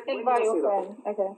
Invite your friend. Okay.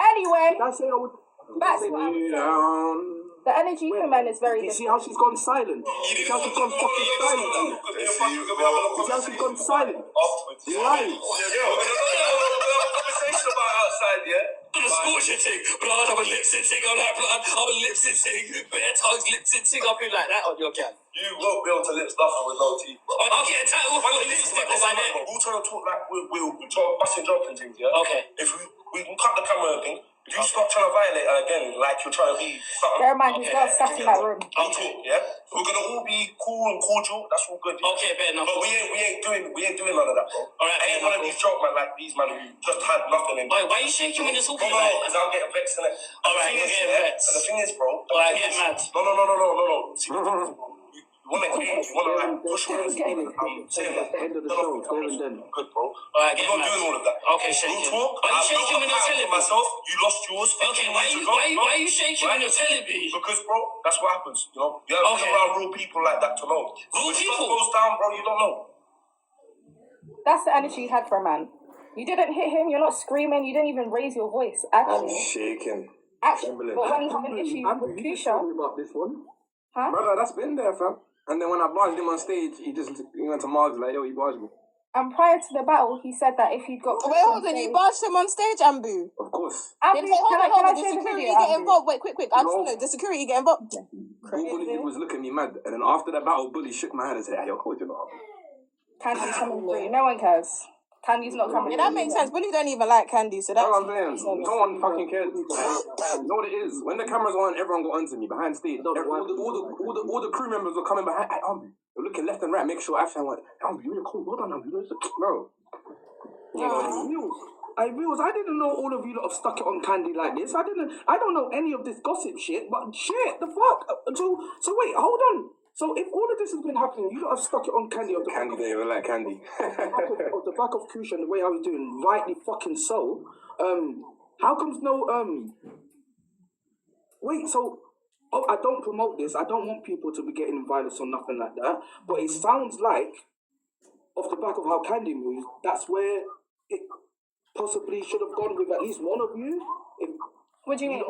Anyway, Did I say I would? that's what I'm saying. The energy for men is very different. You see how she's gone silent? You see how she's gone fucking silent? You see how she's gone silent? Right. Conversation about outside, yeah? I'm a scorcher thing, blood, I'm a lip sync, I'm like blood, I'm a lip sync, bare tongues, lip sync, I'll be like that on your can. You won't be able to lip stuff with no teeth, bro. I'll get a title for lip sync on my neck. We'll try to talk like we'll talk busting jokes and things, yeah? Okay. If we can cut the camera and thing. If you start trying to violate her again, like you're trying to be something. Bear in mind, he's got stuff in that room. I'll talk, yeah? We're gonna all be cool and cordial, that's all good. Yeah? Okay, fair enough. But we ain't doing none of that, bro. Alright, I ain't one of these joke man like these man who just had nothing in. Wait, why are you shaking when you're talking about it? because I'm getting vexed in it. Alright, you're getting vexed. And the thing is, bro. Alright, get mad. No. See, you wanna engage, you wanna like push on us. I'm saying that. End of the show, there and then. Good, bro. Alright, get mad. We're not doing all of that. Okay, shaking. Talk. Why are you shaking when you're telling me? Myself, you lost yours. Okay, why are you shaking when you're telling me? Because, bro, that's what happens, you know? You have to be around real people like that to know. Real people? When stuff goes down, bro, you don't know. That's the energy you had for a man. You didn't hit him, you're not screaming, you didn't even raise your voice. Actually. I'm shaking. Actually, but when you have an issue with CUCHA. About this one. Huh? Brother, that's been there, fam. And then when I barged him on stage, he went to Margs like, yo, he barged me. And prior to the battle, he said that if he'd got... Wait, hold on, you barged him on stage, ANBU? Of course. ANBU, can I say the video, get involved? Wait, quick. I just know, the security get involved? Bully was looking at me mad. And then after the battle, Bully shook my hand and said, hey, yo, coach, you know. Kandi's coming through. No one cares. Kandi's not coming. Yeah, that makes sense. Bully don't even like Kandi, so that's... No one fucking cares. You know what it is? When the camera's on, everyone go onto me behind stage. All the crew members were coming behind. Hey, ANBU. They're looking left and right, make sure after I went, ANBU, you're cool. Well done, ANBU. Bro. I didn't know all of you lot have stuck it on Kandi like this. I don't know any of this gossip shit, but shit, the fuck? So wait, hold on. So if all of this has been happening, you lot have stuck it on Kandi. Kandi don't even like Kandi. Of the back of CUCHA and the way I was doing, rightly fucking so. How comes no, wait, so, I don't promote this. I don't want people to be getting in violence or nothing like that. But it sounds like, off the back of how Kandi moves, that's where it possibly should have gone with at least one of you. What do you mean? You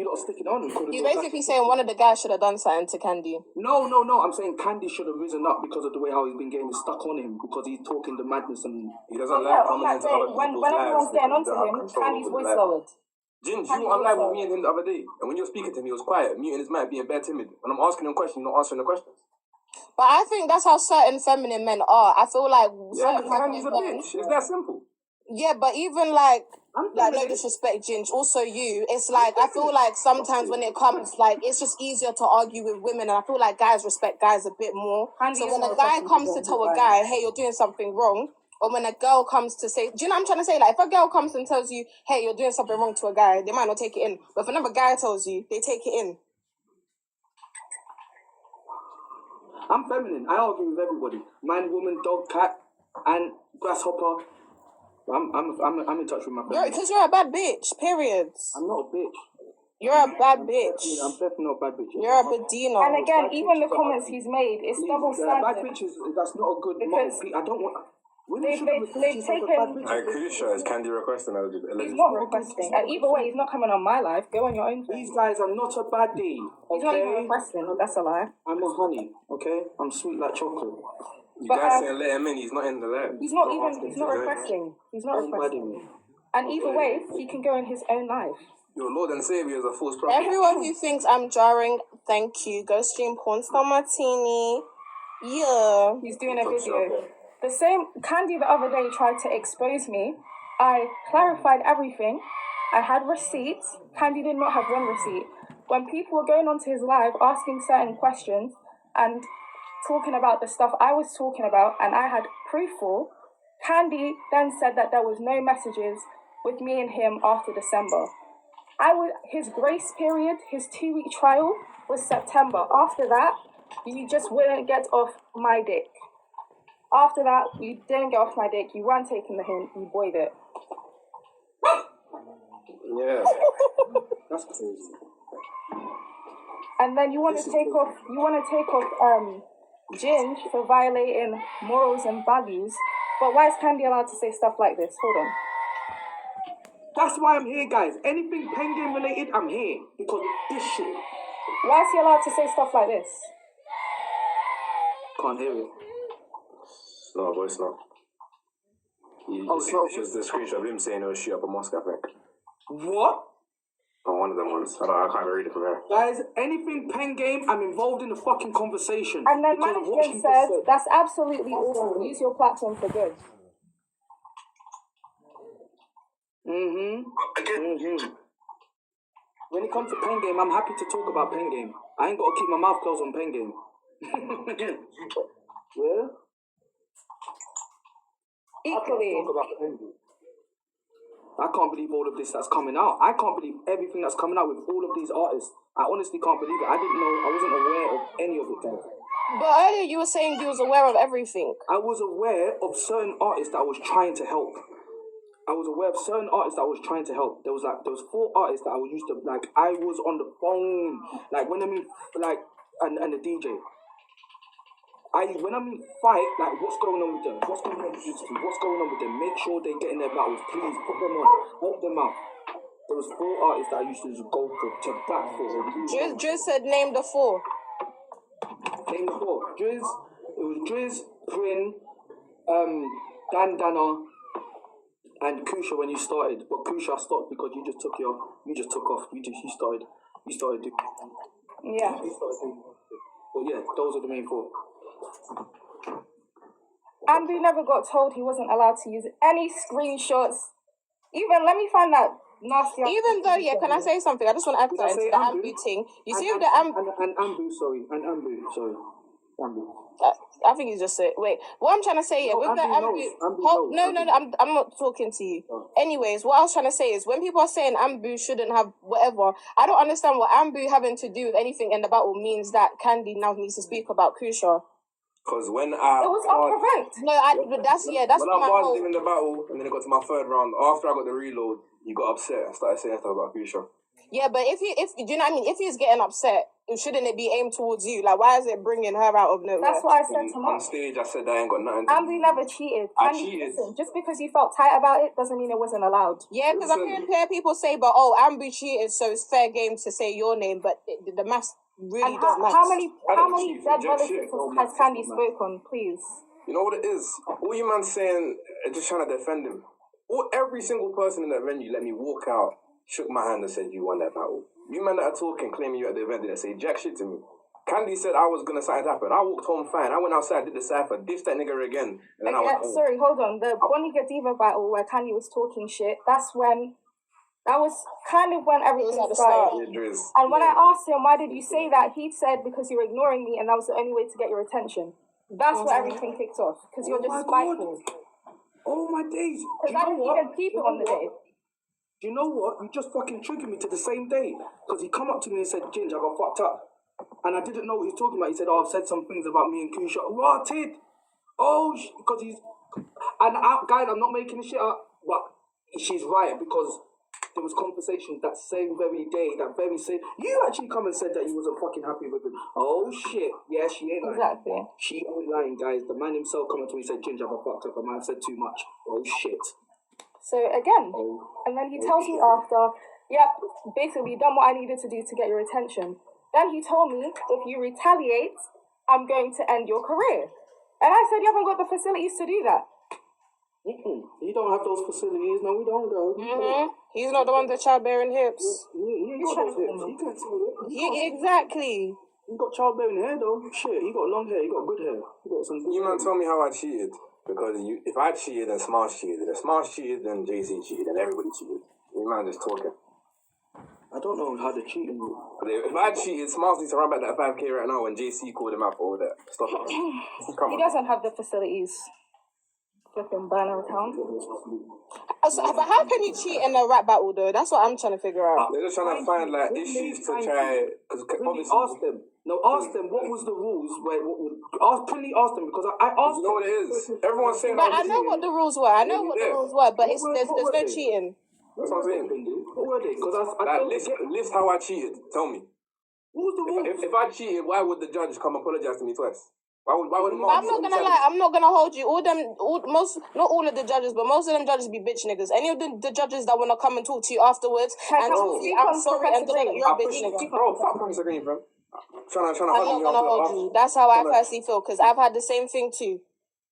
lot are sticking on and calling He's basically saying one of the guys should have done something to Kandi. No. I'm saying Kandi should have risen up because of the way how he's been getting stuck on him, because he's talking the madness and he doesn't like coming into other people's lives. When everyone's getting onto him, Kandi's voice lowered. Ginge, you were on live with me and him the other day, and when you were speaking to me, he was quiet, muting his mic, being bare timid. When I'm asking him questions, you're not answering the questions. But I think that's how certain feminine men are. I feel like Kandi's a bitch. It's that simple. Yeah, but even like no disrespect, Ginge, also you, it's like, I feel like sometimes when it comes, like, it's just easier to argue with women, and I feel like guys respect guys a bit more. So when a guy comes to tell a guy, hey, you're doing something wrong, or when a girl comes to say, do you know what I'm trying to say? Like, if a girl comes and tells you, hey, you're doing something wrong to a guy, they might not take it in. But if another guy tells you, they take it in. I'm feminine. I argue with everybody. Man, woman, dog, cat, and grasshopper. I'm in touch with my family. Because you're a bad bitch, period. I'm not a bitch. You're a bad bitch. I'm definitely not a bad bitch. You're a Bedino. And again, even the comments he's made, it's double-standard. Bad bitches, that's not a good model. I don't want... They've taken... CUCHA, is Kandi requesting? He's not requesting. And either way, he's not coming on my live. Go on your own. These guys are not a baddie. He's not even requesting. That's a lie. I'm a honey, okay? I'm sweet like chocolate. You guys saying let him in, he's not in the live. He's not requesting. He's not requesting. And either way, he can go in his own life. Your Lord and Savior is a false prophet. Everyone who thinks I'm jarring, thank you. Go stream Pornstar Martini. Yeah. He's doing a video. The same, Kandi the other day tried to expose me. I clarified everything. I had receipts. Kandi did not have one receipt. When people were going onto his live asking certain questions and talking about the stuff I was talking about and I had proof for, Kandi then said that there was no messages with me and him after December. His grace period, his 2-week trial was September. After that, you just wouldn't get off my dick. After that, you didn't get off my dick. You weren't taking the hint. You boyed it. Yeah. That's crazy. And then you want to take off Ginge for violating morals and values But why is Kandi allowed to say stuff like this? Hold on. That's why I'm here, guys. Anything Pengame related, I'm here. Because this shit. Why is he allowed to say stuff like this? Can't hear it. No, but it's not. It's just the screenshot of him saying he'll shoot up a mosque, I think. What? Oh, one of them ones. I can't read it from here. Guys, anything Pengame, I'm involved in the fucking conversation. And then management said, that's absolutely awesome. Use your platform for good. When it comes to Pengame, I'm happy to talk about Pengame. I ain't got to keep my mouth closed on Pengame. Yeah? Equally. I can't believe all of this that's coming out. I can't believe everything that's coming out with all of these artists. I honestly can't believe it. I didn't know, I wasn't aware of any of it then. But earlier you were saying you was aware of everything. I was aware of certain artists that I was trying to help. I was aware of certain artists that I was trying to help. There was 4 artists that I was used to, like, I was on the phone, like, when I mean, like, and the DJ. When I mean fight, like, what's going on with them? What's going on with them? What's going on with them? Make sure they get in their battles. Please, put them on. Help them out. There was 4 artists that I used to just go to bat for. Driz said name the 4. Name the 4. Driz, it was Driz, Pryn, Dana, and CUCHA when you started. But CUCHA stopped because you just took off. You started doing. Yeah. But yeah, those are the main 4. ANBU never got told he wasn't allowed to use any screenshots. Even, let me find that nasty... Even though, yeah, can I say something? I just want to add that into the ANBU thing. You see with the ANBU... And ANBU, sorry. ANBU. I think you just said... Wait, what I'm trying to say, with the ANBU... No, I'm not talking to you. Oh. Anyways, what I was trying to say is, when people are saying ANBU shouldn't have whatever, I don't understand what ANBU having to do with anything in the battle means that Kandi now needs to speak about CUCHA. Because when It was on prevent. No, that's when my I whole... was in the battle, and then it got to my 3rd round, after I got the reload, you got upset and started saying stuff about CUCHA. Yeah, but if do you know what I mean? If he's getting upset, shouldn't it be aimed towards you? Like, why is it bringing her out of nowhere? That's what I said to On Mark. stage, I said I ain't got nothing to ANBU never cheated. I Kandi, cheated. listen, just because you felt tight about it doesn't mean it wasn't allowed. Yeah, because I'm hearing people say, but ANBU cheated, so it's fair game to say your name, but the maths really And don't match. how many cheat, dead just relatives shit. has Kandi spoken, please? You know what it is? All you man saying, just trying to defend him. Every single person in that venue let me walk out, shook my hand and said, you won that battle. You men that are talking, claiming you at the event, didn't say jack shit to me. Kandi said I was going to something happen. I walked home fine. I went outside, did the cypher, dissed that nigga again. And then I went home. Sorry, hold on. The Bonnie Diva battle where Kandi was talking shit, that was kind of when everything started. Yeah, and when I asked him, why did you say that? He said, because you're ignoring me and that was the only way to get your attention. That's where everything kicked off. Because you're just spiteful. Oh my days. Because I didn't even people on the day. Do you know what? You just fucking triggered me to the same day. Because he come up to me and said, Ginge, I got fucked up. And I didn't know what he was talking about. He said, I've said some things about me and CUCHA. What, Tid? Because he's... And guys, I'm not making this shit up, but she's right, because there was conversations that same very day, that very same... You actually come and said that you wasn't fucking happy with him. Oh, shit. Yeah, she ain't lying. Exactly. She ain't lying, guys. The man himself come up to me and said, Ginge, I got fucked up. I might have said too much. Oh, shit. So again, and then he tells me after, yep, basically done what I needed to do to get your attention. Then he told me, if you retaliate, I'm going to end your career. And I said, you haven't got the facilities to do that. You don't have those facilities. No, we don't, though. He's not the one with the childbearing hips. He ain't got those hips. He can't see it. Yeah, exactly. He got childbearing hair, though. Shit, he got long hair. He got good hair. He got some good You hair. man tell me how I cheated. Because if I cheated, then Smash cheated. If Smash cheated, then JC cheated. And everybody cheated. You man just talking. I don't know how to cheat in you. But if I cheated, Smiles needs to run back that 5K right now when JC called him out for all that. Stop it. Come He on. doesn't have the facilities. Flipping burner account. But how can you cheat in a rap battle, though? That's what I'm trying to figure out. They're just trying to find like issues to try. Because Really obviously, ask them. No, ask them what was the rules. Really ask them, because I asked you know what it is. Everyone's saying. But I know what the rules were. I know what the rules were, but there's no cheating. That's what I'm saying. What were they? Because I don't list how I cheated. Tell me. What was the rule? If I cheated, why would the judge come apologize to me twice? Why would I'm not gonna lie, I'm not gonna hold you. Not all of the judges, but most of them judges be bitch niggas. Any of the judges that wanna come and talk to you afterwards and tell you I'm sorry and you're a bitch nigga. Bro, fuck Professor Green, bro. Trying to I'm hug not me gonna hold you. That's how I personally feel, because I've had the same thing too.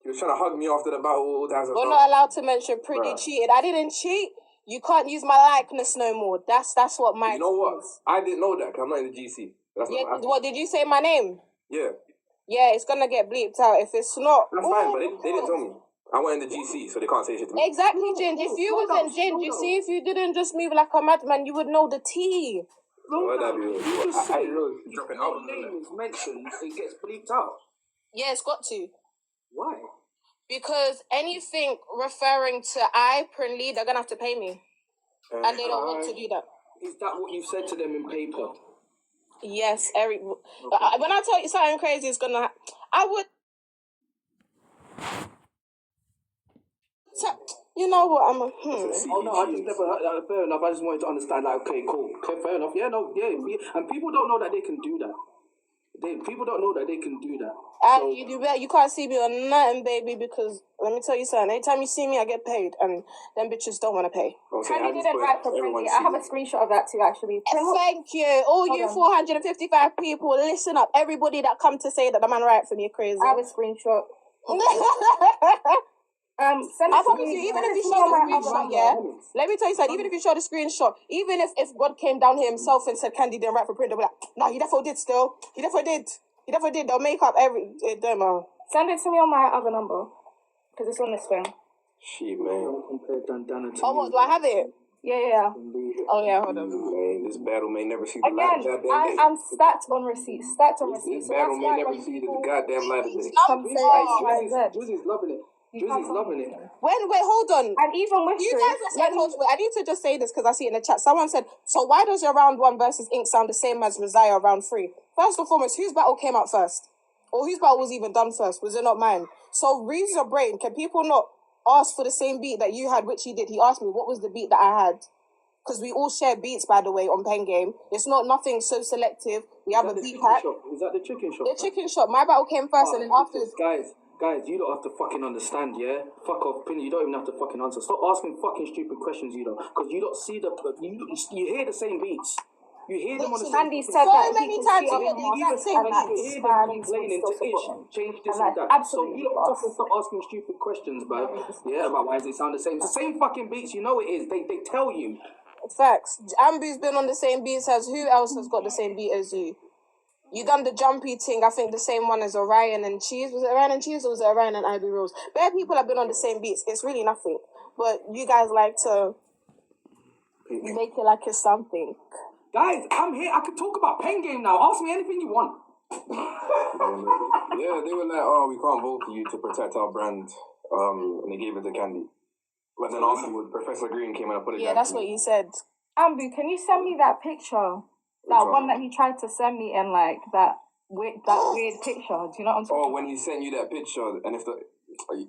He was trying to hug me after the battle all that. We're not allowed to mention Pretty cheated. I didn't cheat. You can't use my likeness no more. That's what my. You know what? I didn't know that because I'm not in the GC. That's yeah. What did you say? My name? Yeah. Yeah, it's gonna get bleeped out if it's not. That's fine, but they didn't tell me. I went in the GC, so they can't say shit to me. Exactly, Ginge. If you was in Ginge, you see, if you didn't just move like a madman, you would know the tea. You just say dropping your name is mentioned, it gets bleeped out. Yeah, it's got to. Why? Because anything referring to PRYNLEE, they're gonna have to pay me, and they don't want to do that. Is that what you said to them in paper? Yes, Eric. When I tell you something crazy is gonna, I would. You know what? I'm a. Oh no, I just never heard that. Fair enough. I just wanted to understand. Like, okay, cool, okay, fair enough. Yeah, no, yeah, and people don't know that they can do that. People don't know that they can do that. And you can't see me on nothing, baby, because let me tell you something. Anytime you see me, I get paid, and them bitches don't want to pay. Kandi didn't write for PRYNLEE. I have a screenshot of that too, actually. Thank you. All you 455 people, listen up. Everybody that come to say that the man write for me crazy. I have a screenshot. Send I it to promise me. you, even if you show the screenshot, yeah. Let me tell you something. Even if you show the screenshot, even if God came down here himself and said Kandi didn't write for PRYNLEE, they'll be like, no, he definitely did. Still, he definitely did. He definitely did. They'll make up Send it to me on my other number, because it's on this phone. Shit, man. Oh, what? Do I have it? Yeah. Oh yeah, hold on. Man, this battle may never see the Again, light of day. I'm stacked on receipts. This battle may never see the goddamn light of day. Drizzy's loving it. Drizzy's loving it. Wait, hold on. And even with you guys I need to just say this because I see it in the chat. Someone said, so why does your round 1 versus Ink sound the same as Resiah round 3? First and foremost, whose battle came out first? Or whose battle was even done first? Was it not mine? So read your brain. Can people not ask for the same beat that you had, which he did? He asked me, what was the beat that I had? Because we all share beats, by the way, on Pengame. It's not nothing so selective. We have a beat pack. Is that the chicken shop? The chicken shop. My battle came first, and then afterwards. Guys, you don't have to fucking understand, yeah? Fuck off, PRYNLEE, you don't even have to fucking answer. Stop asking fucking stupid questions, you know, because you don't see you hear the same beats. You hear them on the same. Kandi said so that many times you hear the exact same beats. You hear them complaining to change this and that. Absolutely. So you don't have to stop asking stupid questions, man. Yeah, about why does it sound the same? It's the same fucking beats, you know it is. They tell you. Facts. ANBU's been on the same beats as who else has got the same beat as you? You done the jumpy thing, I think the same one as Orion and Cheese. Was it Orion and Cheese or was it Orion and Ivy Rose? Bare people have been on the same beats. It's really nothing. But you guys like to make it like it's something. Guys, I'm here. I can talk about Pengame now. Ask me anything you want. Yeah, they were like, oh, we can't vote for you to protect our brand. And they gave it to Kandi. But then afterwards, Professor Green came and put it down. Yeah, that's what you said. ANBU, can you send me that picture? That one that he tried to send me in, like, that weird picture. Do you know what I'm talking about? Oh, when he sent you that picture, and if the...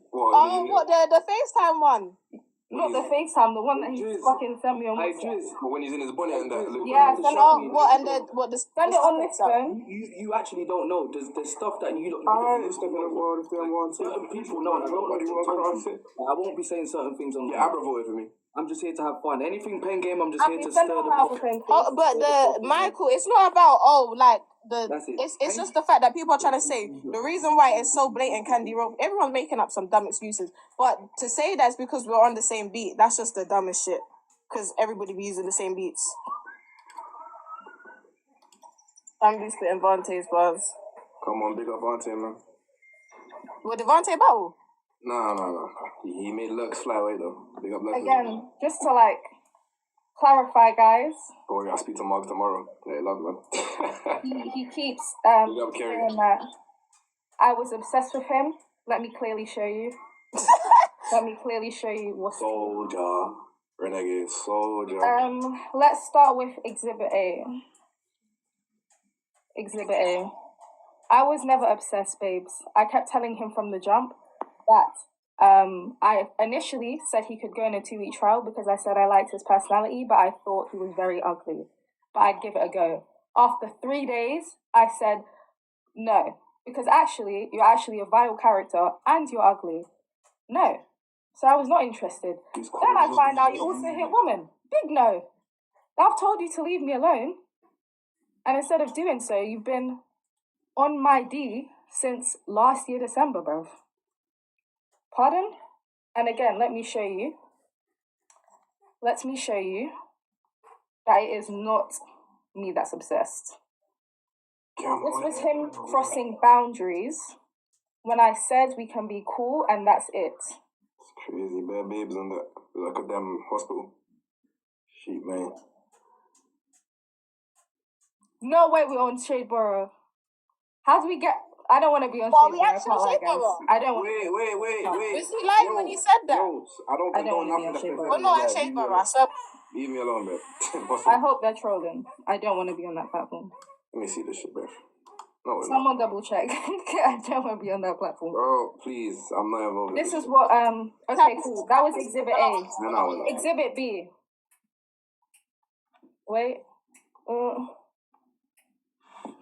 What, the FaceTime one? Not the FaceTime, the one that he fucking sent me on WhatsApp. But when he's in his bonnet and that... Yeah, send it on. Send it on this phone. You actually don't know. There's stuff that you don't... Certain people know. I won't be saying certain things on... Yeah, Abra voted for me. I'm just here to have fun. Anything Pengame, I'm just here to stir the pot. But Michael, it's not about it's just the fact that people are trying to say the reason why it's so blatant Kandi wrote. Everyone's making up some dumb excuses, but to say that's because we're on the same beat, that's just the dumbest shit. Because everybody be using the same beats. I'm just spitting Vante's bars. Come on, big up Vante, man. With the Vante battle? No. He made Lux fly away though. Big up Lux. Again, just to like clarify, guys. Don't worry, I'll speak to Mark tomorrow. Yeah, love man. he keeps saying that I was obsessed with him. Let me clearly show you. Let me clearly show you what's Soldier. Renegade Soldier. Let's start with Exhibit A. Exhibit A. I was never obsessed, babes. I kept telling him from the jump that I initially said he could go in a 2-week trial because I said I liked his personality, but I thought he was very ugly. But I'd give it a go. After 3 days, I said, no, because actually, you're actually a vile character and you're ugly. No. So I was not interested. Then I find out you also hit women. Big no. I've told you to leave me alone. And instead of doing so, you've been on my D since last year, December, bruv. Pardon? And again, let me show you. Let me show you that it is not me that's obsessed. This was him crossing boundaries when I said we can be cool and that's it. It's crazy, bare babes in that, like a damn hospital. Shit, man. No way we're on Shadeborough. How do we get... I don't want to be on Well, we Shadeborough. actually on Shadeborough. I don't want Wait. Was he lying when he said that? Yo, I don't condone nothing that's been said. We're not on Shadeborough, so... Leave me alone, babe. I hope they're trolling. I don't want to be on that platform. Let me see this shit, bruv. No, someone double check. I don't want to be on that platform. Bro, please, I'm not involved. This is what, okay, cool. That was Exhibit A. No. Exhibit B. Wait.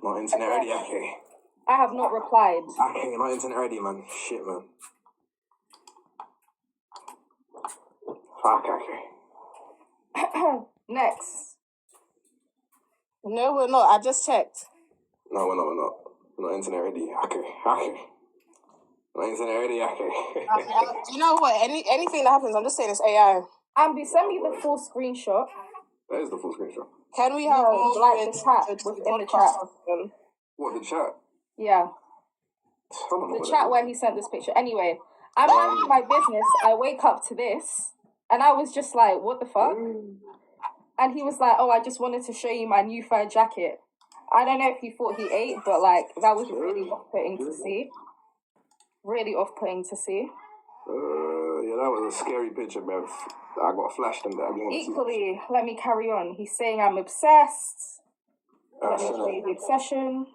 Not internet ready, okay. I have not replied. Okay, not internet ready, man. Shit, man. Fuck, okay. Next. No, we're not. I just checked. No, we're not. We're not internet ready. Okay. Not internet ready, okay. You know what? Anything that happens, I'm just saying it's AI. ANBU, send me the full screenshot. That is the full screenshot. Can we have more like the chat within the chat? What, the chat? Yeah. The chat where he sent this picture. Anyway, I'm minding my business. I wake up to this, and I was just like, what the fuck? And he was like, oh, I just wanted to show you my new fur jacket. I don't know if he thought he ate, but like, that was really off-putting to see. Really off-putting to see. Yeah, that was a scary picture, man. I got flashed in that. Equally, let me carry on. He's saying I'm obsessed. Let me show you the obsession.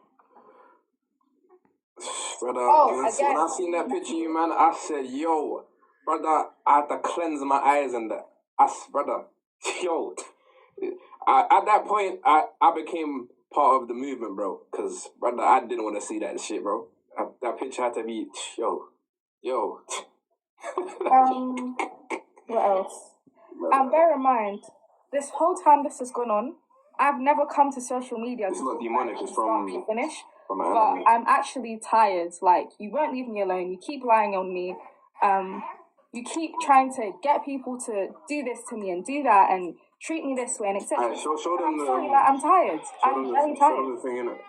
Brother, when I seen that picture, you man, I said, yo, brother, I had to cleanse my eyes and that. Brother, yo. At that point, I became part of the movement, bro. Because, brother, I didn't want to see that shit, bro. That picture had to be, yo. What else? And bear in mind, this whole time this has gone on, I've never come to social media. It's not demonic, it's from finish. From but I'm actually tired. Like, you won't leave me alone. You keep lying on me. You keep trying to get people to do this to me and do that and treat me this way and etc. Show them I'm tired. I'm very tired. Show them the thing, innit?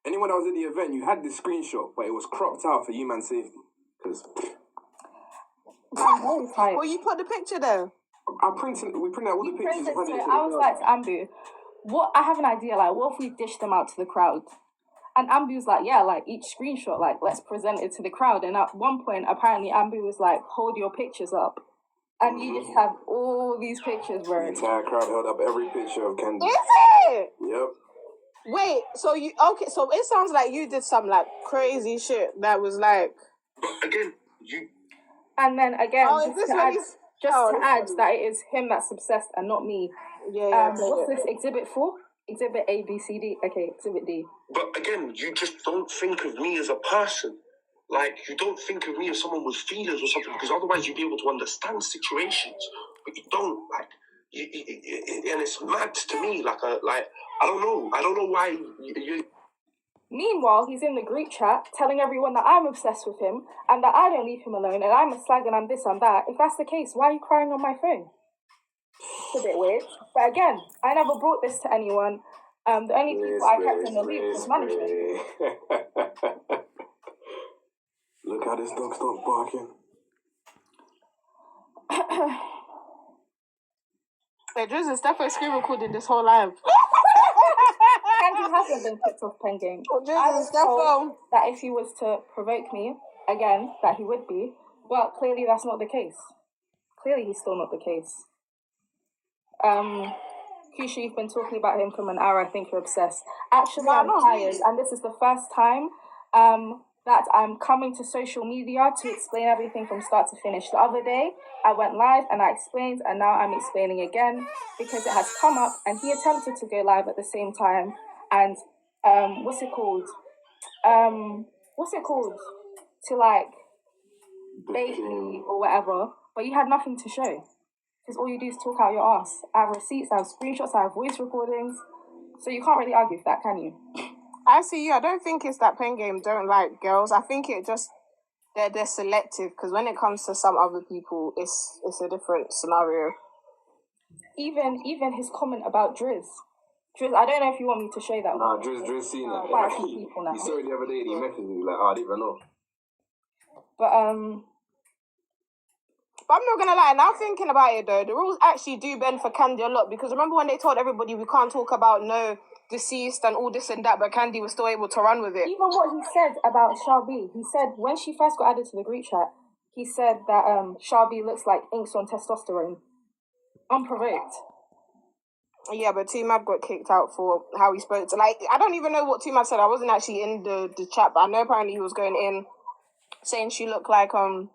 Anyone that was at the event, you had this screenshot, but it was cropped out for human safety. Because I'm very tired. Well, you put the picture there. We printed out all the pictures. I was like to ANBU, I have an idea, like, what if we dish them out to the crowd? And ANBU was like, yeah, like, each screenshot, like, let's present it to the crowd. And at one point, apparently, ANBU was like, hold your pictures up. And you just have all these pictures, bro. The entire crowd held up every picture of Kandi. Is it? Yep. Wait, so it sounds like you did some, like, crazy shit that was like... Again, you... And then, again, to add that it is him that's obsessed and not me. Yeah. What's this, Exhibit 4? Exhibit A, B, C, D. Okay, Exhibit D. But again, you just don't think of me as a person. Like, you don't think of me as someone with feelings or something, because otherwise you'd be able to understand situations. But you don't, like, and it's mad to me. Like, I don't know why you. Meanwhile, he's in the group chat telling everyone that I'm obsessed with him and that I don't leave him alone and I'm a slag and I'm this and that. If that's the case, why are you crying on my phone? It's a bit weird. But again, I never brought this to anyone. The only people I kept in the loop was management. Look how this dog stopped barking. Wait, Driz is definitely screen recording this whole live. Kandi hasn't been kicked off Pengame. I was told that if he was to provoke me again, that he would be. But clearly that's not the case. Clearly he's still not the case. CUCHA, you've been talking about him for an hour. I think you're obsessed. Actually, I'm tired, and this is the first time that I'm coming to social media to explain everything from start to finish. The other day, I went live and I explained, and now I'm explaining again because it has come up, and he attempted to go live at the same time. And what's it called? what's it called? To like bait me or whatever, but you had nothing to show. Because all you do is talk out your ass. I have receipts, I have screenshots, I have voice recordings. So you can't really argue with that, can you? I see you. I don't think it's that Pengame don't like girls. I think it just they're selective, because when it comes to some other people, it's a different scenario. Even his comment about Driz. Driz, I don't know if you want me to show that. Nah, Driz seen that. Quite a few people now. He saw it the other day and he messaged me like, I didn't even know. But I'm not gonna lie, now thinking about it though, the rules actually do bend for Kandi a lot, because remember when they told everybody we can't talk about no deceased and all this and that, but Kandi was still able to run with it. Even what he said about Sharbi, he said when she first got added to the group chat, he said that Sharbi looks like inks on testosterone. Unprovoked. Yeah, but T-Mad got kicked out for how he spoke to, like, I don't even know what T-Mad said. I wasn't actually in the chat, but I know apparently he was going in saying she looked like a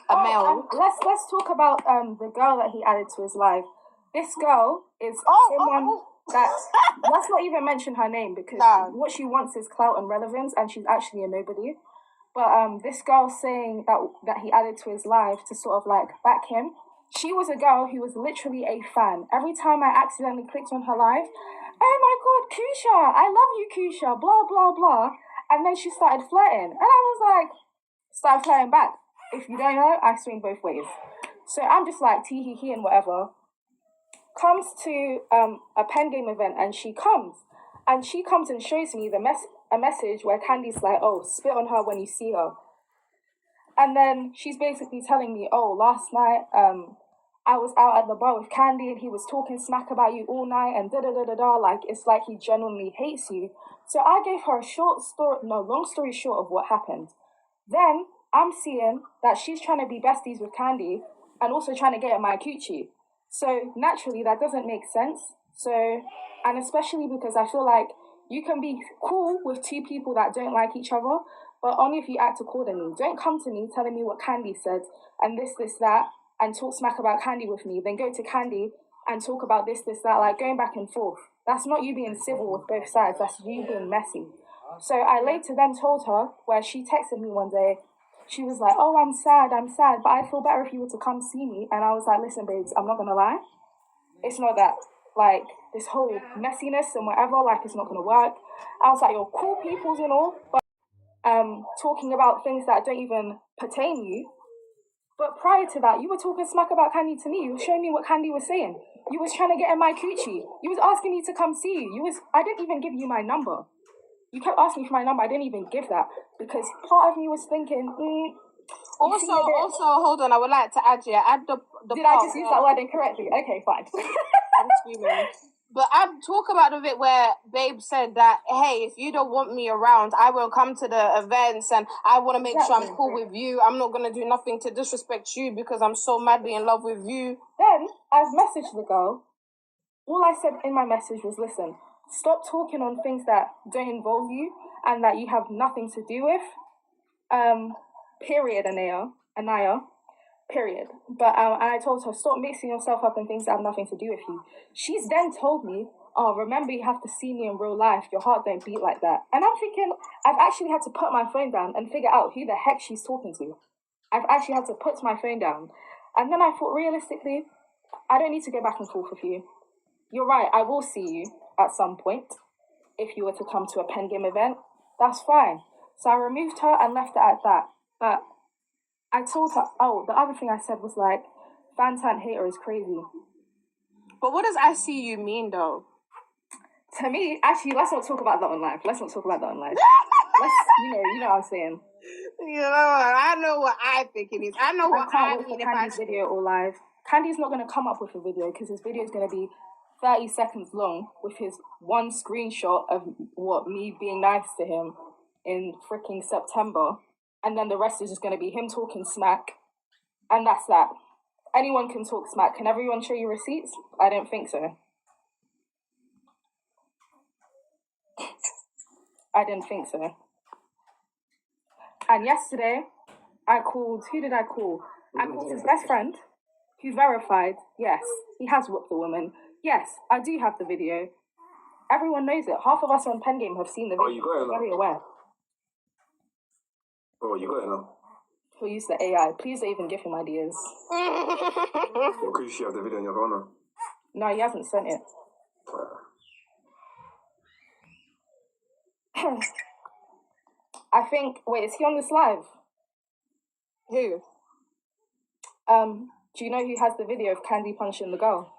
male. Let's talk about the girl that he added to his live. This girl is someone that let's not even mention her name, because what she wants is clout and relevance, and she's actually a nobody. But this girl saying that he added to his live to sort of like back him. She was a girl who was literally a fan. Every time I accidentally clicked on her live, oh my god, CUCHA, I love you, CUCHA, blah blah blah. And then she started flirting, and I was like, started flirting back. If you don't know, I swing both ways. So I'm just like tee hee hee and whatever. Comes to a Pengame event, and she comes and shows me a message where Kandi's like, oh, spit on her when you see her. And then she's basically telling me, oh, last night I was out at the bar with Kandi and he was talking smack about you all night and da-da-da-da-da, like it's like he genuinely hates you. So I gave her a long story short of what happened. Then I'm seeing that she's trying to be besties with Kandi and also trying to get at my coochie. So naturally that doesn't make sense. So, and especially because I feel like you can be cool with two people that don't like each other, but only if you act accordingly. Don't come to me telling me what Kandi said and this, that, and talk smack about Kandi with me, then go to Kandi and talk about this, that, like going back and forth. That's not you being civil with both sides, that's you being messy. So I later then told her, where she texted me one day, she was like, oh, I'm sad, but I feel better if you were to come see me. And I was like, listen, babes, I'm not gonna lie. It's not that, like, this whole messiness and whatever, like, it's not gonna work. I was like, you're cool peoples and all, but talking about things that don't even pertain you. But prior to that, you were talking smack about Kandi to me. You were showing me what Kandi was saying. You was trying to get in my coochie. You was asking me to come see you. I didn't even give you my number. You kept asking me for my number. I didn't even give that because part of me was thinking. Also, hold on. I would like to add the. Did I just use that word incorrectly? Okay, fine. I'm screaming. But I'd talk about the bit where Babe said that, hey, if you don't want me around, I will come to the events and I want to make sure I'm cool with you. I'm not going to do nothing to disrespect you because I'm so madly in love with you. Then I've messaged the girl. All I said in my message was, listen, stop talking on things that don't involve you and that you have nothing to do with. Period, Anaya. Period. But and I told her, stop mixing yourself up in things that have nothing to do with you. She's then told me, oh, remember you have to see me in real life. Your heart don't beat like that. And I'm thinking, I've actually had to put my phone down and figure out who the heck she's talking to. I've actually had to put my phone down. And then I thought, realistically, I don't need to go back and forth with you. You're right, I will see you at some point. If you were to come to a Pengame event, that's fine. So I removed her and left it at that. But I told her, oh, the other thing I said was like, Fantan hater is crazy. But what does I see you mean though? To me, actually, let's not talk about that on live. Let's you know what I'm saying. You know, I know what I think it means. I know what I mean if I Kandi's video or live. Kandi's not going to come up with a video because his video is going to be 30 seconds long with his one screenshot of me being nice to him in freaking September. And then the rest is just going to be him talking smack. And that's that. Anyone can talk smack. Can everyone show you receipts? I don't think so. I didn't think so. And yesterday, who did I call? I called his best friend, who verified, yes, he has whooped the woman. Yes, I do have the video. Everyone knows it. Half of us on Pengame have seen the video. Oh, you got it? Very aware. Oh, you got it now. He'll use the AI. Please don't even give him ideas. Well, could you have the video on your phone now? No, he hasn't sent it. I think. Wait, is he on this live? Who? Do you know who has the video of Kandi punching the girl?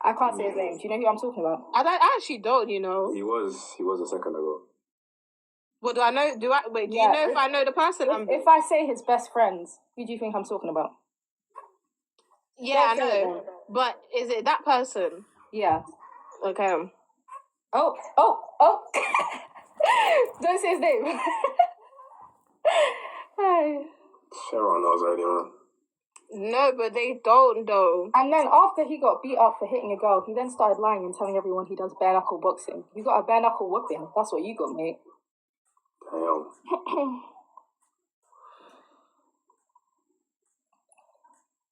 I can't say his name. Do you know who I'm talking about? I actually don't, you know. He was a second ago. What do I know? Do you know if I know the person? If I say his best friends, who do you think I'm talking about? Yeah, I know. But is it that person? Yeah. Okay. Oh. Don't say his name. Hi. Sharon knows already, man. No, but they don't, though. And then after he got beat up for hitting a girl, he then started lying and telling everyone he does bare knuckle boxing. You got a bare knuckle whooping. That's what you got, mate. Damn.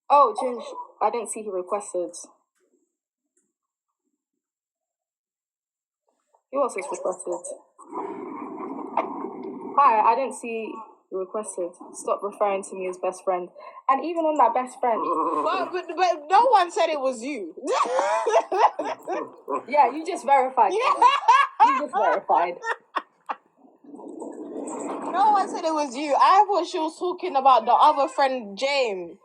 Oh, Ginge, I didn't see he requested. Who else has requested? Hi, I didn't see you requested. Stop referring to me as best friend. And even on that best friend. but no one said it was you. Yeah, you just verified. You just verified. No one said it was you. I thought she was talking about the other friend, James.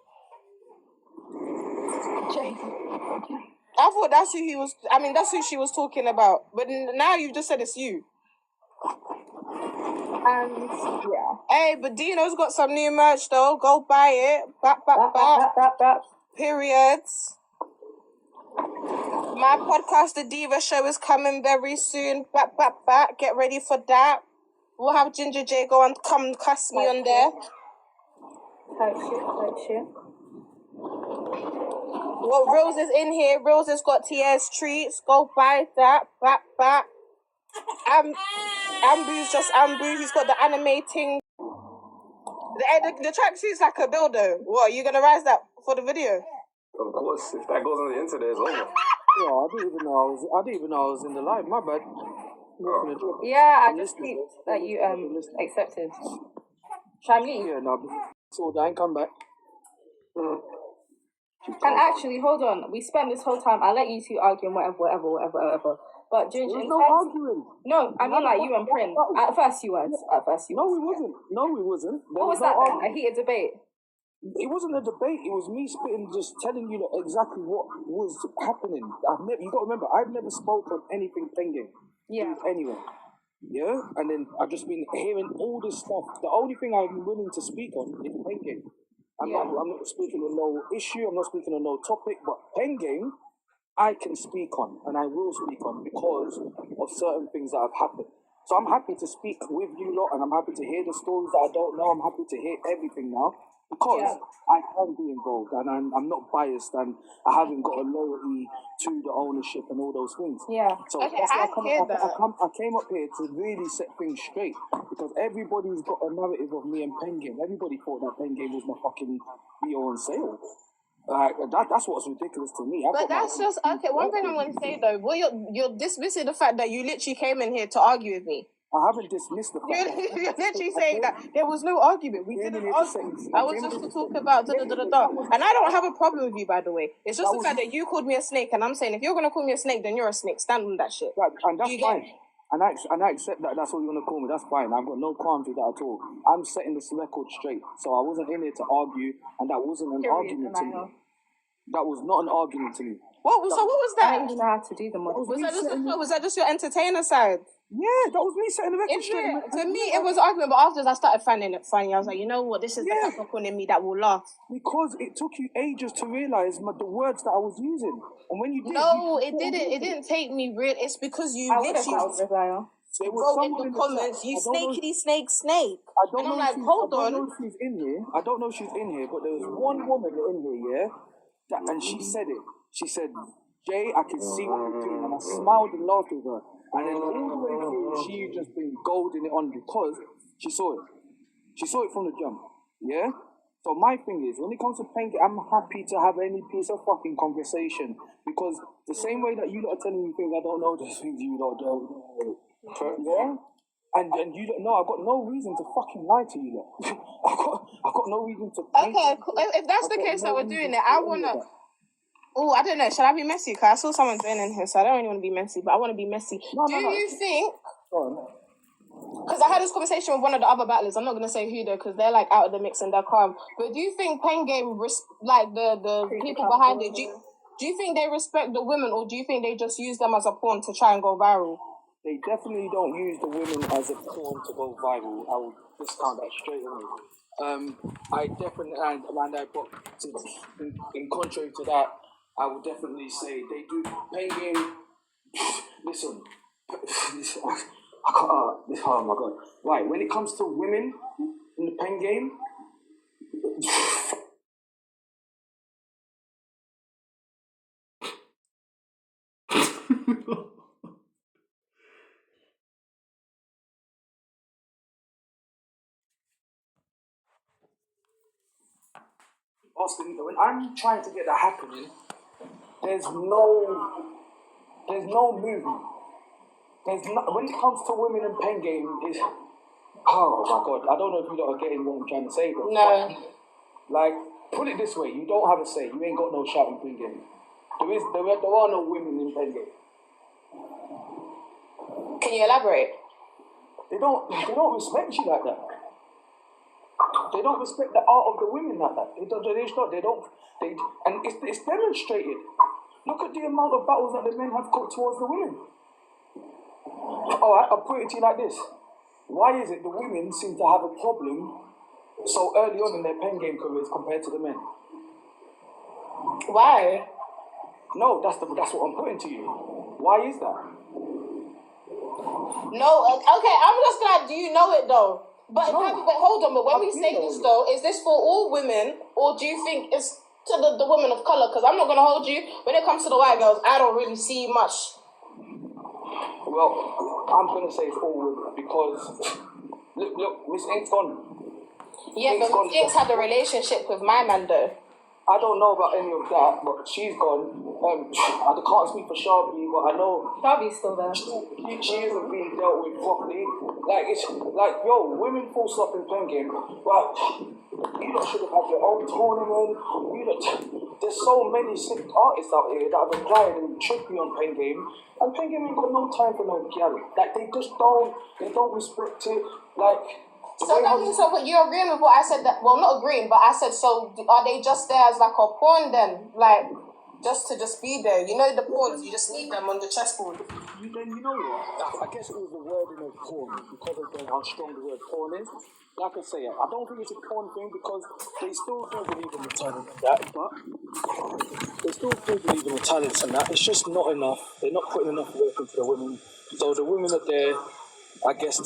I thought that's who he was. I mean, that's who she was talking about. But now you've just said it's you. And yeah. Hey, but Dino's got some new merch though. Go buy it. Bap. Periods. My podcast, The Diva Show, is coming very soon. Bap. Get ready for that. We'll have Ginger J go and come cuss me on there. Type shit. Well, Rose is in here. Rose has got TS treats. Go buy that. Bap. ANBU's just ANBU. He's got the animating. The tracksuit's like a builder. What, are you going to rise that for the video? Of course, if that goes on the internet, it's over. Yeah, I didn't even know I was in the live. My bad. Yeah, I just peeped that you accepted. Shall I leave? Yeah, no. So I ain't come back. And actually, hold on. We spent this whole time. I let you two arguing, whatever. But Ginger, There's no arguing. No, I mean like you and Pryn. At first you was. No, it wasn't. No, it wasn't. What was that then? A heated debate? It wasn't a debate. It was me spitting, just telling you exactly what was happening. You got to remember, I've never spoke on anything PENGAME. Yeah. Anyway. Yeah? And then I've just been hearing all this stuff. The only thing I'm willing to speak on is PENGAME. I'm not speaking on no issue. I'm not speaking on no topic. But PENGAME, I can speak on, and I will speak on because of certain things that have happened. So I'm happy to speak with you lot, and I'm happy to hear the stories that I don't know. I'm happy to hear everything now because I can be involved, and I'm not biased, and I haven't got a loyalty to the ownership and all those things. Yeah. So okay, that's why I came up here to really set things straight because everybody's got a narrative of me and PENGAME. Everybody thought that PENGAME was my fucking be on sale. That's what's ridiculous to me. But that's just okay. One thing I want to say though, well, you're dismissing the fact that you literally came in here to argue with me. I haven't dismissed the fact. You're literally saying that there was no argument. We didn't argue. I was just to talk about and I don't have a problem with you, by the way. It's just the fact that you called me a snake, and I'm saying if you're gonna call me a snake, then you're a snake. Stand on that shit. Right, and that's fine. And I accept that that's what you're gonna call me. That's fine. I've got no qualms with that at all. I'm setting this record straight. So I wasn't in here to argue, and that wasn't an argument to me. That was not an argument to me. So what was that? I don't even know how to do them. Was that just your entertainer side? Yeah, that was me setting the record straight. To me, it was an argument, but afterwards I started finding it funny. I was like, you know what, this is the capricorn in me that will laugh. Because it took you ages to realise the words that I was using. And when you did... No, it didn't. It didn't take me real. It's because you literally... There was wrote someone in the comments, you snakey snake. I don't and I'm know like, hold on. I don't know if she's in here. I don't know if she's in here, but there was one woman in here, and she said it. She said, Jay, I can see what you're doing. And I smiled and laughed with her. And then all the way through, she just been golding it on because she saw it. She saw it from the jump. Yeah? So my thing is, when it comes to PENGAME, I'm happy to have any piece of fucking conversation. Because the same way that you lot are telling me things I don't know, there's things you lot don't know. Yeah? And you don't know, I've got no reason to fucking lie to you lot. I've got no reason to... Okay, cool. If that's the case that we're doing it, I want to... Oh, I don't know. Should I be messy? Because I saw someone joining here, so I don't really want to be messy, but I want to be messy. Do you think... Because I had this conversation with one of the other battlers. I'm not going to say who though, because they're like out of the mix and they're calm. But do you think PENGAME, like the people behind it, do you think they respect the women, or do you think they just use them as a pawn to try and go viral? They definitely don't use the women as a pawn to go viral. I will discount that straight away. I definitely, in contrary to that, I would definitely say they do. PENGAME, listen, I can't, oh my god. Right, when it comes to women in the PENGAME, Austin, when I'm trying to get that happening, there's no movement. When it comes to women in PENGAME, is oh my god, I don't know if you lot are getting what I'm trying to say, but No. like, put it this way, you don't have a say, you ain't got no shout in PENGAME. There are no women in PENGAME. Can you elaborate? They don't respect you like that. They don't respect the art of the women like that. And it's demonstrated. Look at the amount of battles that the men have got towards the women. Alright, I'll put it to you like this. Why is it the women seem to have a problem so early on in their PENGAME careers compared to the men? Why? No, that's what I'm putting to you. Why is that? No, okay, I'm just glad you know it though. But hold on, but when we say this though, is this for all women, or do you think it's to the women of colour? Because I'm not going to hold you. When it comes to the white girls, I don't really see much. Well, I'm going to say it's all women because, look, Miss Ink's gone. Yeah, but Miss Ink's had a relationship with my man though. I don't know about any of that, but she's gone. I can't speak for Sharpie, but I know Darby's still there. She isn't being dealt with properly. Like, it's like, yo, women full stop in PENGAME. Right, you lot should have had your own tournament. There's so many sick artists out here that have applied and should be on PENGAME, and PENGAME ain't got no time for no gal. Like, they don't respect it. Like. So you're agreeing with what I said? That, well, not agreeing, but I said, so are they just there as like a pawn then? Like, just to be there? You know the pawns, you just need them on the chessboard. You know what? I guess it was the wording of pawn, because of how strong the word pawn is. Like I say, I don't think it's a pawn thing, because they still do believe in the talent and that, but they still do believe in the talents and that. It's just not enough. They're not putting enough work into the women. So the women are there, I guess,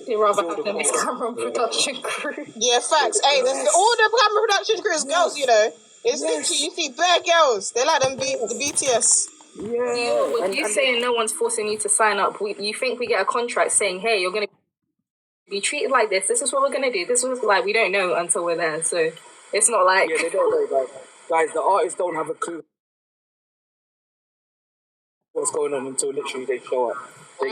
they rather have them as camera production crew. Yeah, facts. Hey, all the camera production crew is girls, you know. It's literally, you see bare girls. They like them the BTS. Yeah. You saying no one's forcing you to sign up. You think we get a contract saying, hey, you're going to be treated like this. This is what we're going to do. This was like, we don't know until we're there. So it's not like... Yeah, they don't know. Guys, the artists don't have a clue what's going on until literally they show up. They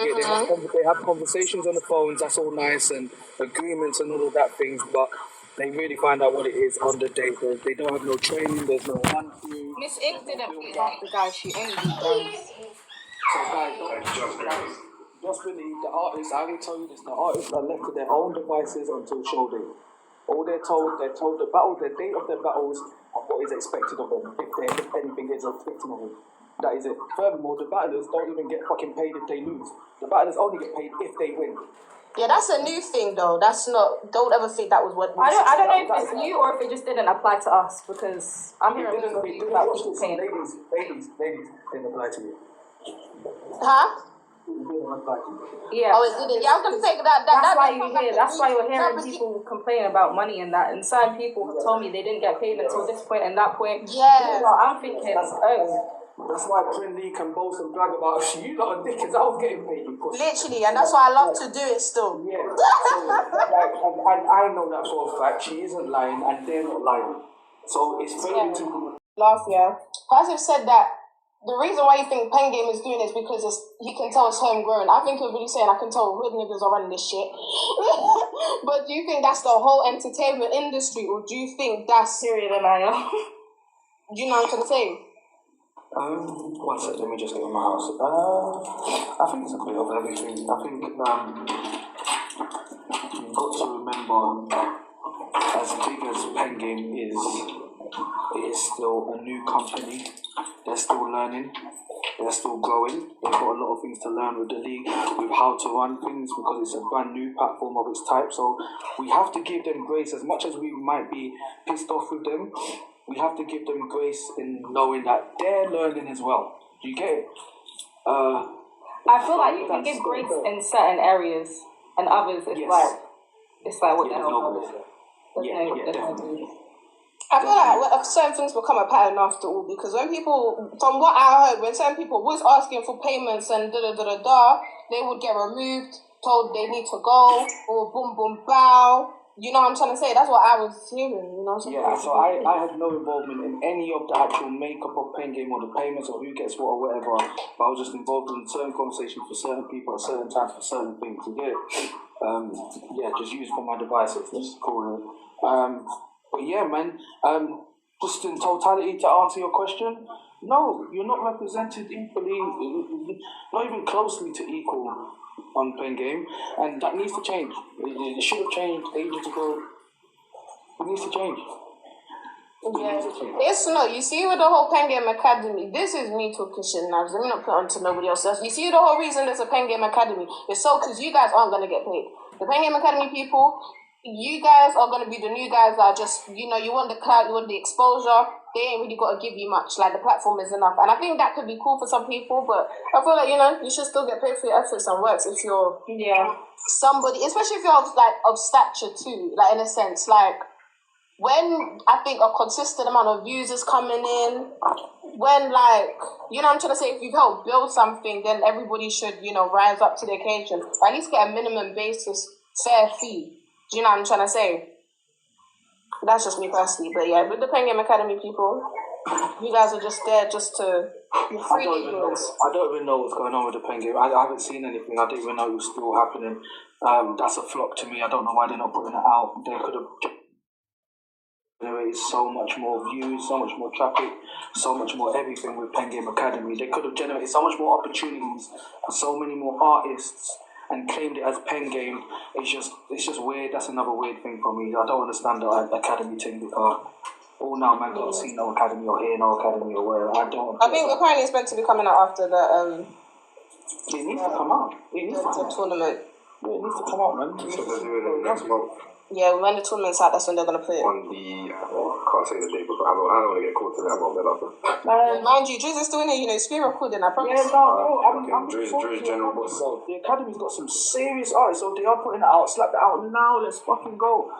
have conversations on the phones, that's all nice, and agreements and all of that things, but they really find out what it is on the day. They don't have no training, there's no run-through. Miss Ink didn't beat up the guy she ain't beat down. So guys, just believe the artists, I will tell you this, the artists are left to their own devices until show day. All they're told the battle, the date of their battles, and what is expected of them, if anything is expected of them. That is it. Furthermore, the battlers don't even get fucking paid if they lose. The battlers only get paid if they win. Yeah, that's a new thing though. That's not. Don't ever think that was what. I don't know if it's new or if it just didn't apply to us, because I'm hearing people about people paying. Ladies, didn't apply to you. Huh? It didn't apply to you. Yeah. Oh, it didn't. Yeah, I was gonna say that. That's why you're hearing people complain about money and that. And certain people have told me they didn't get paid until this point and that point. Yeah. So I'm thinking, That's why PRYNLEE can boast and brag about you lot are dickheads. I was getting paid. Literally, and that's why I love to do it still. Yeah. So, and I know that for a fact. She isn't lying, and they're not lying. So it's fairly to... Last year, Passive said that the reason why you think Pengame is doing it is because you can tell it's homegrown. I think you're really saying I can tell hood niggas are running this shit. But do you think that's the whole entertainment industry, or do you think that's Period and I am. Do you know what I'm trying to say? 1 sec, let me just get in my house. I think it's a bit of everything. I think you've got to remember, as big as Pengame is, it is still a new company. They're still learning. They're still growing. They've got a lot of things to learn with the league, with how to run things, because it's a brand new platform of its type. So we have to give them grace. As much as we might be pissed off with them, we have to give them grace in knowing that they're learning as well. Do you get it? I feel like you can give grace in certain areas, and others it's like what the hell? Definitely. I feel like certain things become a pattern after all, because when people, from what I heard, when certain people was asking for payments and they would get removed, told they need to go, or boom boom bow. You know what I'm trying to say? That's what I was hearing, you know what I'm saying? Yeah, so I had no involvement in any of the actual makeup of Pengame or the payments or who gets what or whatever, but I was just involved in certain conversations for certain people at certain times for certain things. You get it? Just use for my devices, let's call it. But yeah, man, just in totality to answer your question, no, you're not represented equally, not even closely to equal on Pengame, and that needs to change. It should have changed ages ago. It needs to change. Yeah. It's no, you see with the whole Pengame Academy, this is me talking shit now, let me not put it on to nobody else. You see the whole reason there's a Pengame Academy, it's so because you guys aren't going to get paid. The Pengame Academy people, you guys are going to be the new guys that are just, you want the clout, you want the exposure. They ain't really got to give you much. Like, the platform is enough. And I think that could be cool for some people, but I feel like, you should still get paid for your efforts and works if you're somebody, especially if you're of stature too, like, in a sense. Like, when I think a consistent amount of views is coming in, when, like, you know what I'm trying to say, if you've helped build something, then everybody should, rise up to the occasion. Or at least get a minimum basis fair fee. Do you know what I'm trying to say? That's just me personally, but yeah, with the Pengame Academy people, you guys are just there just to be free. I don't even know what's going on with the Pengame. I haven't seen anything. I didn't even know it was still happening. That's a flop to me. I don't know why they're not putting it out. They could have generated so much more views, so much more traffic, so much more everything with Pengame Academy. They could have generated so much more opportunities for so many more artists and claimed it as Pengame. It's just weird. That's another weird thing for me. I don't understand the academy thing because now man can't see no academy or hear no academy or whatever. I think apparently it's meant to be coming out after the It needs to come out. It needs to come out. Tournament. Yeah, it needs to come out, man. So they're doing it next month. Yeah, when the tournament's out, that's when they're gonna put it. On the, I can't say the date, but I don't want to get caught in that moment. Mind you, Drews is still in here, it's being recorded, I promise. Yeah, I'm Drews general boss. The academy's got some serious artists, so they are putting it out. Slap it out now. Let's fucking go.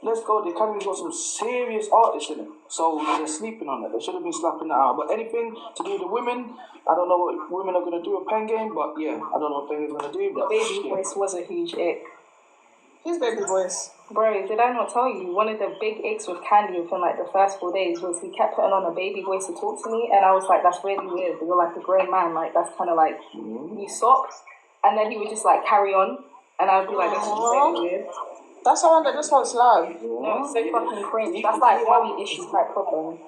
Let's go. The academy's got some serious artists in it, so they're sleeping on it. They should have been slapping it out. But anything to do with the women, I don't know what women are gonna do with Pengame, but yeah, I don't know what Pengame's gonna do. But Baby voice was a huge ick. Who's baby voice? Bro, did I not tell you? One of the big icks with Kandi within like the first 4 days was he kept putting on a baby voice to talk to me, and I was like, that's really weird. You're like a grown man, like that's kind of like you stop, and then he would just like carry on, and I would be like, this is really weird. That's someone that just wants love. No, it's so fucking cringe. That's like mommy issue type problem.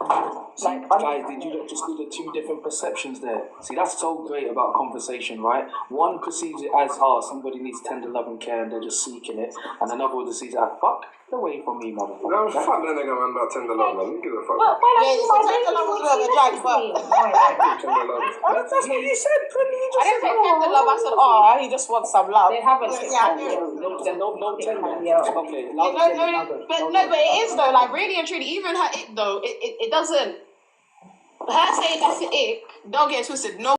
Like, guys, did you just do the two different perceptions there? See, that's so great about conversation, right? One perceives it as, somebody needs tender love and care and they're just seeking it, and another one sees it as, fuck away from me, motherfucker. No, fuck that nigga, man, about tender love, man. Who gives a fuck? Tender love was a drag, but Tender love. That's what you said, Kandi. You just I didn't say tender love, I said, he just wants some love. They haven't. no tender. Okay, But it is though, like really and truly, even her ick though, it doesn't, her saying that's an ick, don't get it twisted, no.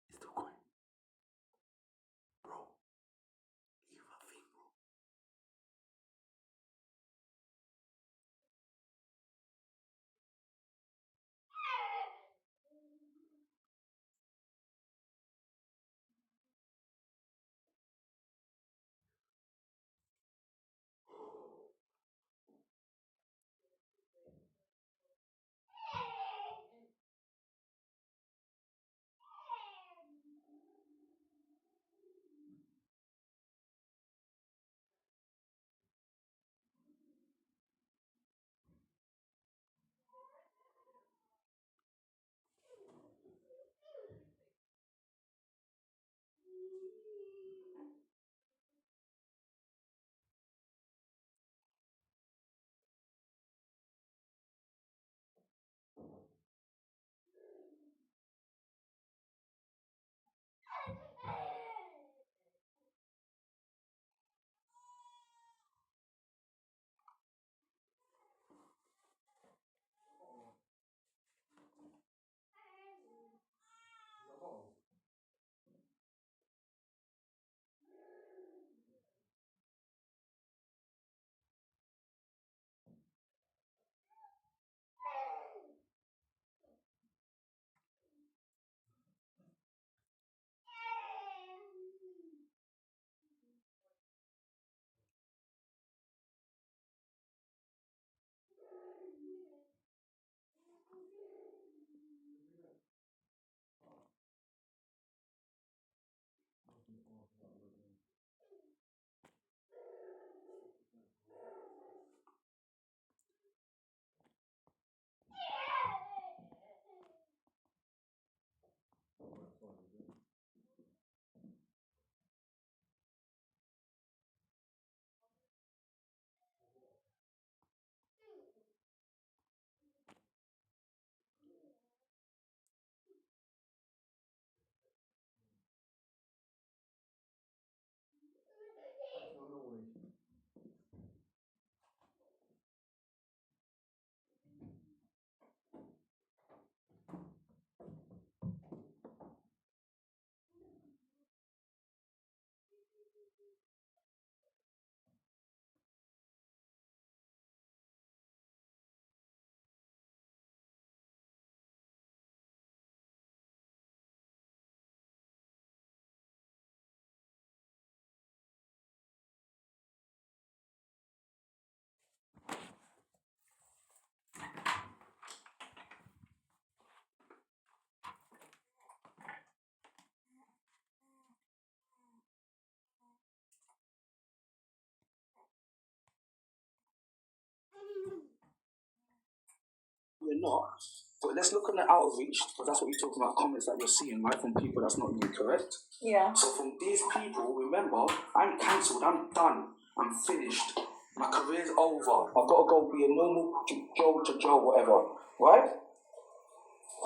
It's still going. Bro, leave that thing, bro. We're not. But let's look on the outreach, because that's what you're talking about, comments that you're seeing, right, from people that's not even correct. Yeah. So from these people, remember, I'm cancelled, I'm done, I'm finished. My career's over. I've got to go be a normal Joe, whatever, right?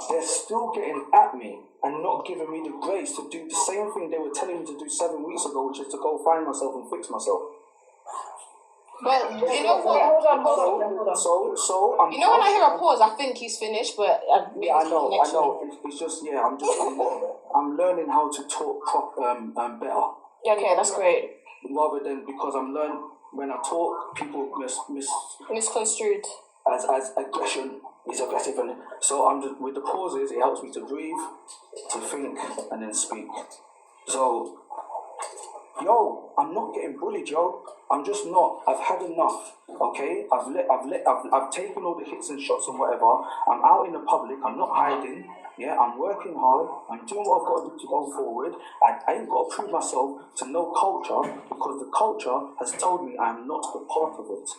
They're still getting at me and not giving me the grace to do the same thing they were telling me to do 7 weeks ago, which is to go find myself and fix myself. But you know what? Hold on. So I'm. You know when I hear a pause, I think he's finished, but yeah, I know. It's just I'm learning how to talk better. Okay, that's great. Rather than because I'm learning when I talk, people Misconstrued as aggression is aggressive, and so I'm just with the pauses. It helps me to breathe, to think, and then speak. So. Yo, I'm not getting bullied, yo. I'm just not. I've had enough. Okay, I've taken all the hits and shots and whatever. I'm out in the public. I'm not hiding. Yeah, I'm working hard. I'm doing what I've got to do to go forward. I ain't got to prove myself to no culture because the culture has told me I'm not a part of it.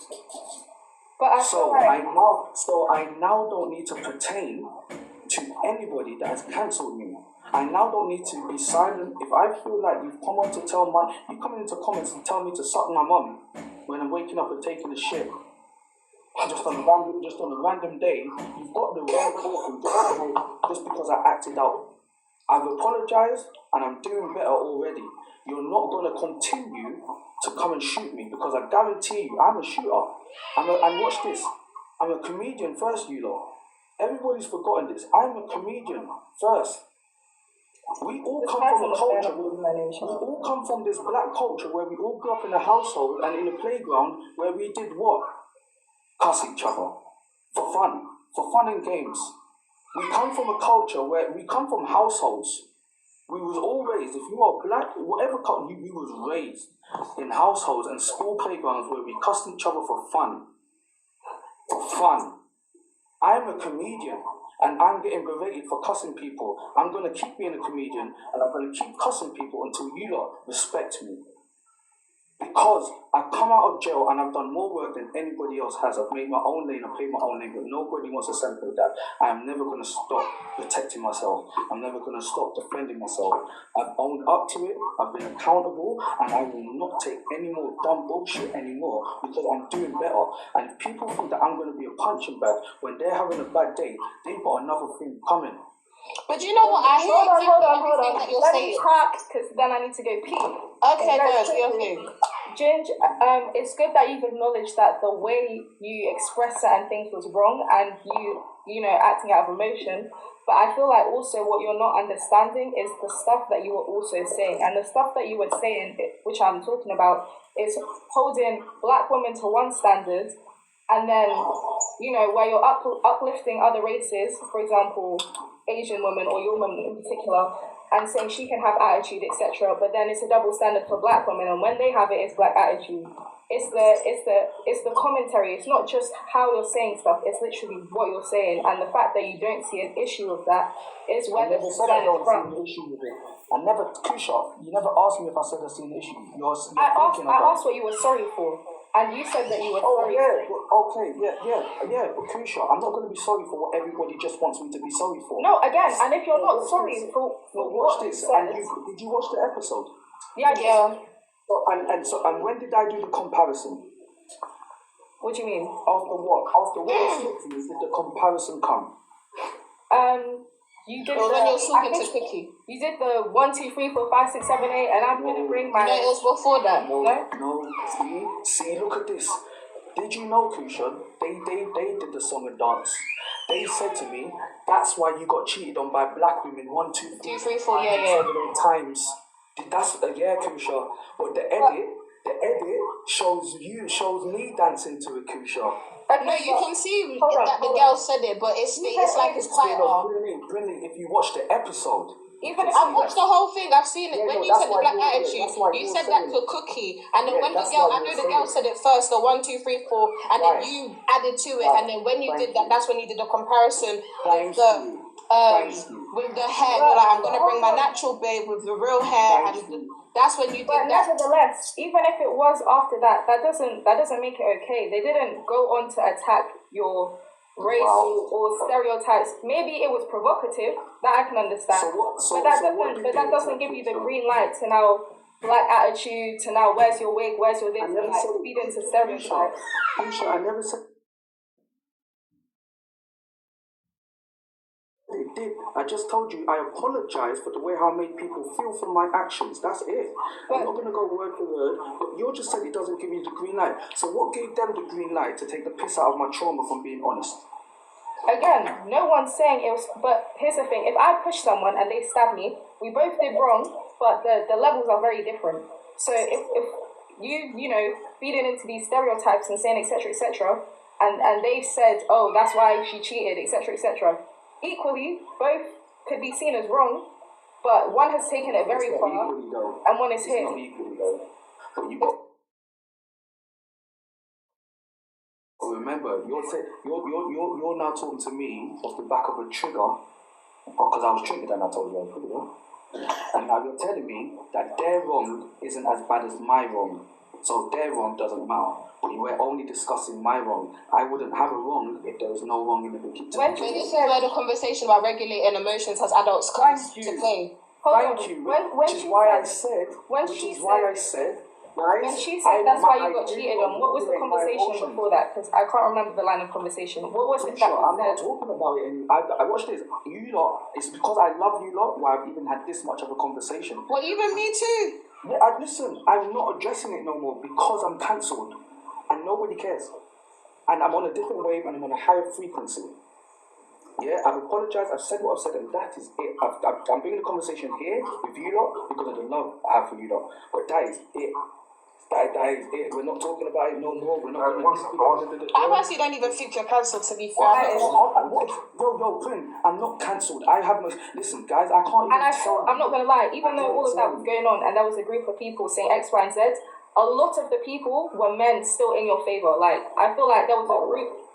But I now don't need to pertain to anybody that has cancelled me. I now don't need to be silent. If I feel like you come into comments and tell me to suck my mum when I'm waking up and taking a shit. just on a random day, you've got the wrong thought just because I acted out. I've apologized and I'm doing better already. You're not going to continue to come and shoot me because I guarantee you, I'm a shooter. And watch this. I'm a comedian first, you lot. Everybody's forgotten this. I'm a comedian first. We all come from a culture. We all come from this black culture where we all grew up in a household and in a playground where we did what? Cuss each other for fun and games. We come from a culture where we come from households. We was all raised, if you are black, whatever culture, we was raised in households and school playgrounds where we cussed each other for fun. For fun. I'm a comedian and I'm getting berated for cussing people. I'm going to keep being a comedian and I'm going to keep cussing people until you lot respect me. Because I've come out of jail and I've done more work than anybody else has. I've made my own lane, I've played my own lane, but nobody wants to celebrate that. I am never going to stop protecting myself. I'm never going to stop defending myself. I've owned up to it, I've been accountable, and I will not take any more dumb bullshit anymore because I'm doing better. And if people think that I'm going to be a punching bag when they're having a bad day, they've got another thing coming. But you know what? I hear Hold on. that you're Let saying. me talk, because then I need to go pee. Okay, good. Ginge, it's good that you've acknowledged that the way you expressed certain things was wrong and you know, acting out of emotion. But I feel like also what you're not understanding is the stuff that you were also saying. And the stuff that you were saying, which I'm talking about, is holding black women to one standard and then, you know, where you're uplifting other races, for example, Asian women or your woman in particular, and saying she can have attitude, etc. But then it's a double standard for black women, and when they have it, it's black attitude. It's the commentary. It's not just how you're saying stuff. It's literally what you're saying, and the fact that you don't see an issue with that is where the concern is from. I never, CUCHA, you never asked me if I said I see an issue. I asked what you were sorry for, and you said that you were sorry. But CUCHA, I'm not going to be sorry for what everybody just wants me to be sorry for. No, again, and if you're not sorry for watch this. And did you watch the episode? Yeah. And when did I do the comparison? What do you mean? After what? After what did the comparison come? You did when you're talking to Cookie. You did the 1, 2, 3, 4, 5, 6, 7, 8, and I'm gonna bring my. No, it was before that. No. See, look at this. Did you know, CUCHA? They did the song and dance. They said to me, that's why you got cheated on by black women 1, 2, 3, 4, 7, 8 times. That's CUCHA. But the edit shows me dancing to a CUCHA. No, you can see that the girl said it, but it's like it's quite Brilliant. If you watch the episode. I've watched the whole thing. I've seen it. When you said the black attitude, you said that to Cookie, and then when the girl, I know the girl said it first, the 1, 2, 3, 4, and then you added to it, and then when you did that, that's when you did the comparison with the hair. You're like, I'm gonna bring my natural babe with the real hair, and that's when you did that. But nevertheless, even if it was after that, that doesn't make it okay. They didn't go on to attack your race or stereotypes. Maybe it was provocative, that I can understand. But that doesn't give you the green light to now black attitude, to now where's your wig, where's your this, and like feed into stereotypes. I never said it did. I just told you I apologize for the way how I made people feel for my actions. That's it. I'm not going to go word for word, but you just said it doesn't give you the green light. So what gave them the green light to take the piss out of my trauma, from being honest? Again, no one's saying it was, but here's the thing, if I push someone and they stab me, we both did wrong, but the levels are very different. So if you know, feeding into these stereotypes and saying etc., and they said, oh, that's why she cheated, etc., equally, both could be seen as wrong, but one has taken it very far, and one is here. Remember, you're now talking to me off the back of a trigger, because I was triggered and I told you I was triggered. And now you're telling me that their wrong isn't as bad as my wrong, so their wrong doesn't matter. But you were only discussing my wrong. I wouldn't have a wrong if there was no wrong in the beginning. This is where the conversation about regulating emotions as adults comes to play. Thank you. Which is why I said When she said that's why you got cheated on, what was the conversation before that? Because I can't remember the line of conversation. What was it that I'm was not said? talking about it. I watched this. You lot, it's because I love you lot why I've even had this much of a conversation. Well, even me too. Yeah, listen, I'm not addressing it no more because I'm cancelled and nobody cares. And I'm on a different wave and I'm on a higher frequency. Yeah, I've apologized, I've said what I've said, and that is it. I'm bringing the conversation here with you lot because of the love I have for you lot. But that is it. That is it. We're not talking about it no more. We're not going to. I personally don't even think you're cancelled, to be fair. Yo, Prin, I'm not cancelled. I have no. Listen, guys, I can't even. And I'm not going to lie, even though all of that was going on and there was a group of people saying X, Y, and Z, a lot of the people were men still in your favour. Like, I feel like there was a group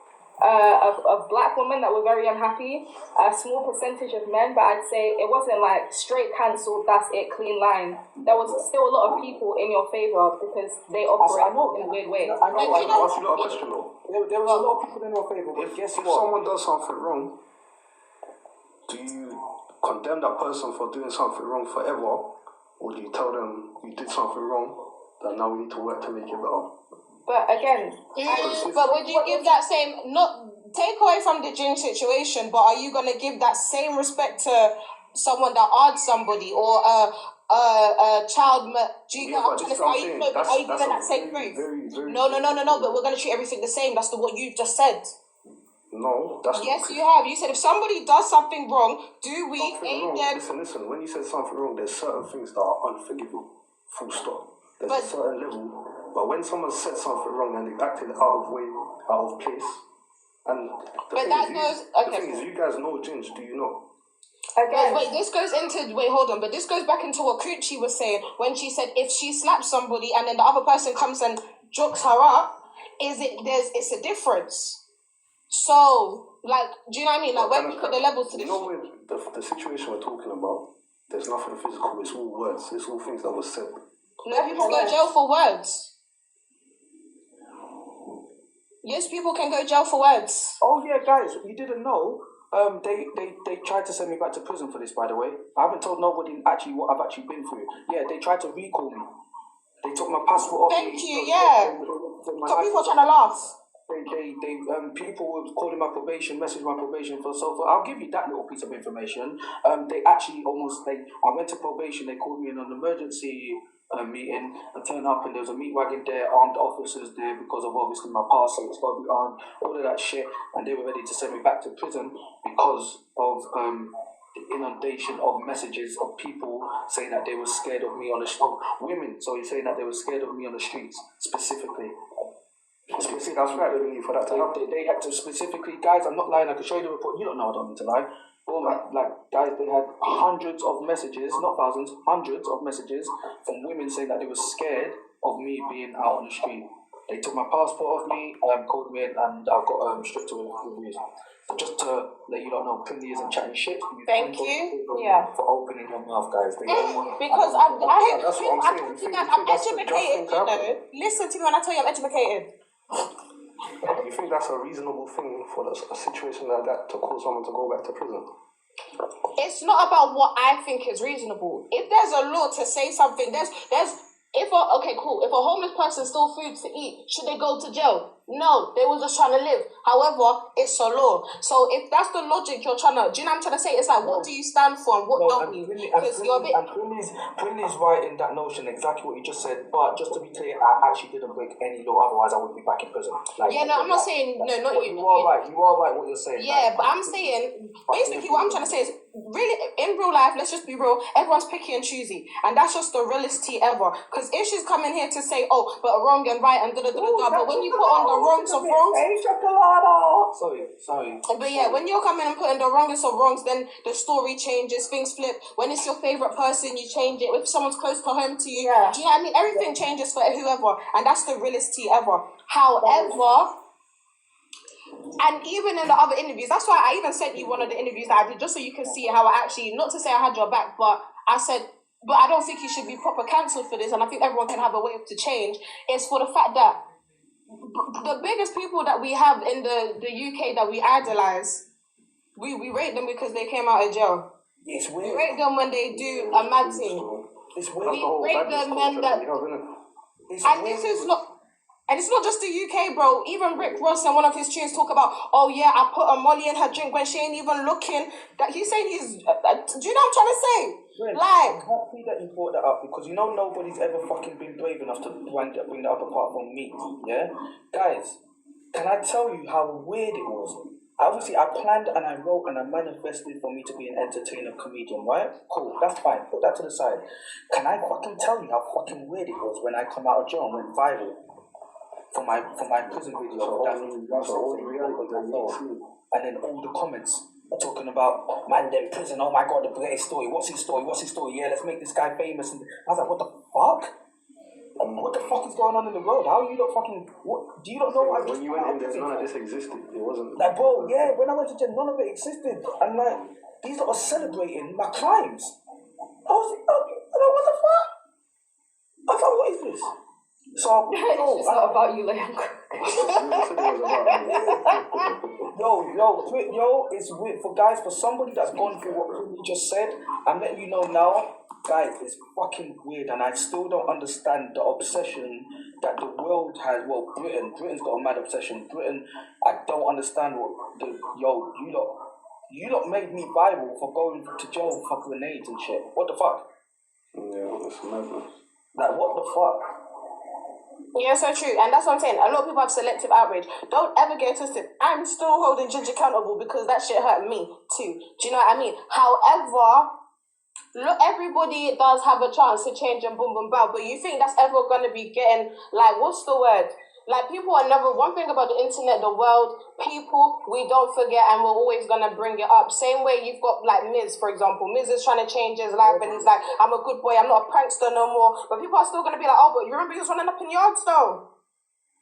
of black women that were very unhappy, a small percentage of men, but I'd say it wasn't like straight cancelled, that's it, clean line. There was still a lot of people in your favour because they operate in a weird way. I ask you a question though. There was a lot of people in your favour, but guess If what? someone does something wrong, do you condemn that person for doing something wrong forever, or do you tell them you did something wrong, that now we need to work to make it better? But again, but would you give that same, not take away from the gym situation, but are you going to give that same respect to someone that odd somebody or a child? Do you get what I'm trying to say? Are you giving that same proof? No, but we're going to treat everything the same. That's what you just said. No, that's not Yes, you have. You said if somebody does something wrong, do we aid them? Listen, when you said something wrong, there's certain things that are unforgivable. Full stop. There's a certain level. But when someone said something wrong and they acted out of place, and the thing is, you guys know Ginge, do you know? again, Wait, hold on, but this goes back into what CUCHA was saying when she said if she slaps somebody and then the other person comes and jokes her up, it's a difference. So, like, do you know what I mean? Like, when we put the levels to this. You know, with the situation we're talking about, there's nothing physical, it's all words, it's all things that were said. No, people go to jail for words. Yes, people can go to jail for words. Oh yeah, guys, you didn't know. They tried to send me back to prison for this, by the way. I haven't told nobody actually what I've actually been through. Yeah, they tried to recall me. They took my passport off me. Thank you, yeah. So people are trying to laugh. People were calling my probation, messaging my probation for so forth. I'll give you that little piece of information. They actually I went to probation, they called me in an emergency meeting. I turned up and there was a meat wagon there, armed officers there because of obviously my past, so it's got to be armed, all of that shit, and they were ready to send me back to prison because of the inundation of messages of people saying that they were scared of me on the women, so he's saying that they were scared of me on the streets, specifically. That's right, really, for that to happen. They had to specifically, guys, I'm not lying, I can show you the report, you don't know I don't need to lie. Guys, they had hundreds of messages, not thousands, hundreds of messages from women saying that they were scared of me being out on the street. They took my passport off me, called me in, and I got stripped to reviews. So just to let you know, PRYNLEE isn't chatting shit. Thank you. For opening your mouth, guys. Because I'm educated, you know. Listen to me when I tell you I'm educated. You think that's a reasonable thing for a situation like that to cause someone to go back to prison? It's not about what I think is reasonable. If there's a law to say something, if a homeless person stole food to eat, should they go to jail? No, they were just trying to live. However, it's a law. So if that's the logic you're trying to, do you know what I'm trying to say? It's like, what do you stand for and what don't you? Because you're a bit... PRYNLEE's right in that notion, exactly what you just said. But just to be clear, I actually didn't break any law, otherwise I would be back in prison. I'm not saying, no, not you. You are right what you're saying. Yeah, but I'm saying, basically what I'm trying to say is, really, in real life, let's just be real, everyone's picky and choosy. And that's just the realest tea ever. Because if she's coming here to say, oh, but wrong and right and da-da-da-da-da, but when you put on the wrongs of wrongs... Sorry. But yeah, when you're coming and putting the wrongest of wrongs, then the story changes, things flip. When it's your favourite person, you change it. If someone's close to home to you, do you know what I mean? Everything changes for whoever. And that's the realest tea ever. However... And even in the other interviews, that's why I even sent you one of the interviews that I did, just so you can see how I actually, not to say I had your back, but I said, but I don't think you should be proper cancelled for this, and I think everyone can have a way to change. It's for the fact that the biggest people that we have in the UK that we idolise, we rate them because they came out of jail. It's weird. We rate them when they do a mad thing. It's weird. We rate the men that... And this is not. And it's not just the UK, bro. Even Rick Ross in one of his tunes talk about, oh yeah, I put a Molly in her drink when she ain't even looking. That he's saying he's. Do you know what I'm trying to say? Friend, Like, I'm happy that you brought that up because you know nobody's ever fucking been brave enough to bring that up apart from me. Yeah, guys, can I tell you how weird it was? Obviously, I planned and I wrote and I manifested for me to be an entertainer comedian, right? Cool, that's fine. Put that to the side. Can I fucking tell you how fucking weird it was when I come out of jail and went viral? For my prison video, and then all the comments are talking about man in prison. Oh my god, the greatest story. What's his story? Yeah, let's make this guy famous. And I was like, what the fuck? What the fuck is going on in the world? How are you not fucking? What do you not know? What when you went in there, none of this existed. It wasn't like, bro. Yeah, when I went to jail, none of it existed. And like, these lot are celebrating my crimes. I was like, what the fuck? I was like, what is this? So, It's not about you, Liam. Yo, it's weird for guys, for somebody that's gone through what you just said. I'm letting you know now, guys, it's fucking weird, and I still don't understand the obsession that the world has. Well, Britain's got a mad obsession. Britain, I don't understand what you lot made me viral for going to jail for grenades and shit. What the fuck? Yeah, that's madness. Like, what the fuck? yeah, so true. And that's what I'm saying. A lot of people have selective outrage. Don't ever get twisted. I'm still holding Ginger accountable because that shit hurt me too. Do you know what I mean? However, look, everybody does have a chance to change and boom, boom, bow. But you think that's ever going to be getting, like, what's the word? Like, people are never, one thing about the internet, the world, people, we don't forget and we're always going to bring it up. Same way you've got, like, Miz, for example. Miz is trying to change his life and he's like, I'm a good boy, I'm not a prankster no more. But people are still going to be like, oh, but you remember he was running up in yards, though?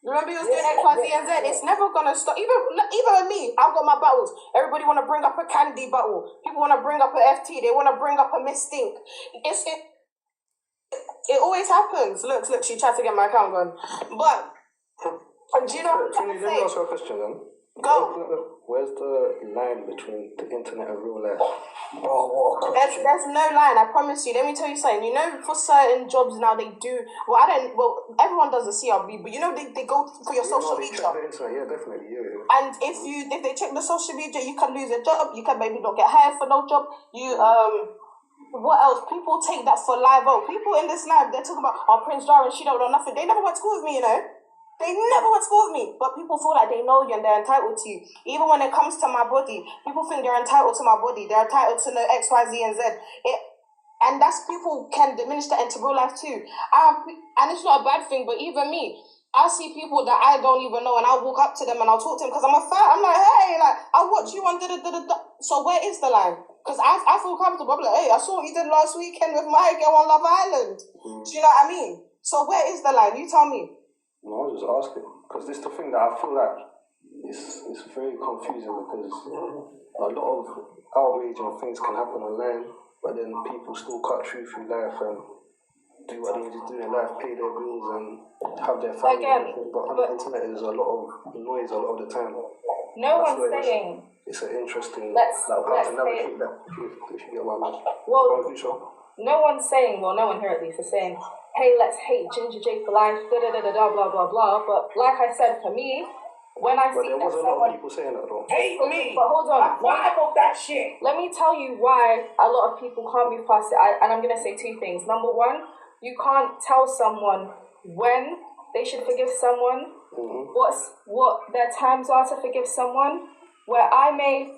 You remember he was doing X, Y, Z, and Z? It's never going to stop. Even with me, I've got my battles. Everybody want to bring up a Kandi battle. People want to bring up a FT. They want to bring up a Miss Stink. It always happens. Look, she tried to get my account gone. But... And do you know what I'm Let me ask you a question then. Go. Where's the line between the internet and real life? There's no line, I promise you. Let me tell you something. You know, for certain jobs now they do. Well, everyone does a CRB, but you know they go for your social media. Check the internet, yeah, definitely, yeah. And if they check the social media, you can lose a job. You can maybe not get hired for no job. What else? People take that for live. Oh, people in this live, they're talking about, oh, Prince Darren, she don't know nothing. They never went to school with me, you know. They never went to school with me, but people feel like they know you and they're entitled to you. Even when it comes to my body, people think they're entitled to my body. They're entitled to know X, Y, Z, and Z. And that's, people can diminish that into real life too. And it's not a bad thing, but even me, I see people that I don't even know and I'll walk up to them and I'll talk to them because I'm a fan. I'm like, hey, like, I watch you on da-da-da-da-da. So where is the line? Because I feel comfortable. I'm like, hey, I saw what you did last weekend with my girl on Love Island. Do you know what I mean? So where is the line? You tell me. No, I was just asking, because this is the thing that I feel like it's very confusing because a lot of outrage and things can happen online, but then people still cut through life and do what they need to do in life, pay their bills and have their family. But on the internet there's a lot of noise a lot of the time. No one's saying. It's an interesting Let's how to navigate that, if you get my mind. Well, no one's saying, well, no one here at least is saying, hey, let's hate Ginger J for life, da-da-da-da-da, blah, blah, blah. But like I said, for me, when I see that someone... But there was a lot of people saying that, though. Hate me! But hold on. Why of that shit? Let me tell you why a lot of people can't move past it. And I'm going to say two things. Number one, you can't tell someone when they should forgive someone, what their times are to forgive someone, where I may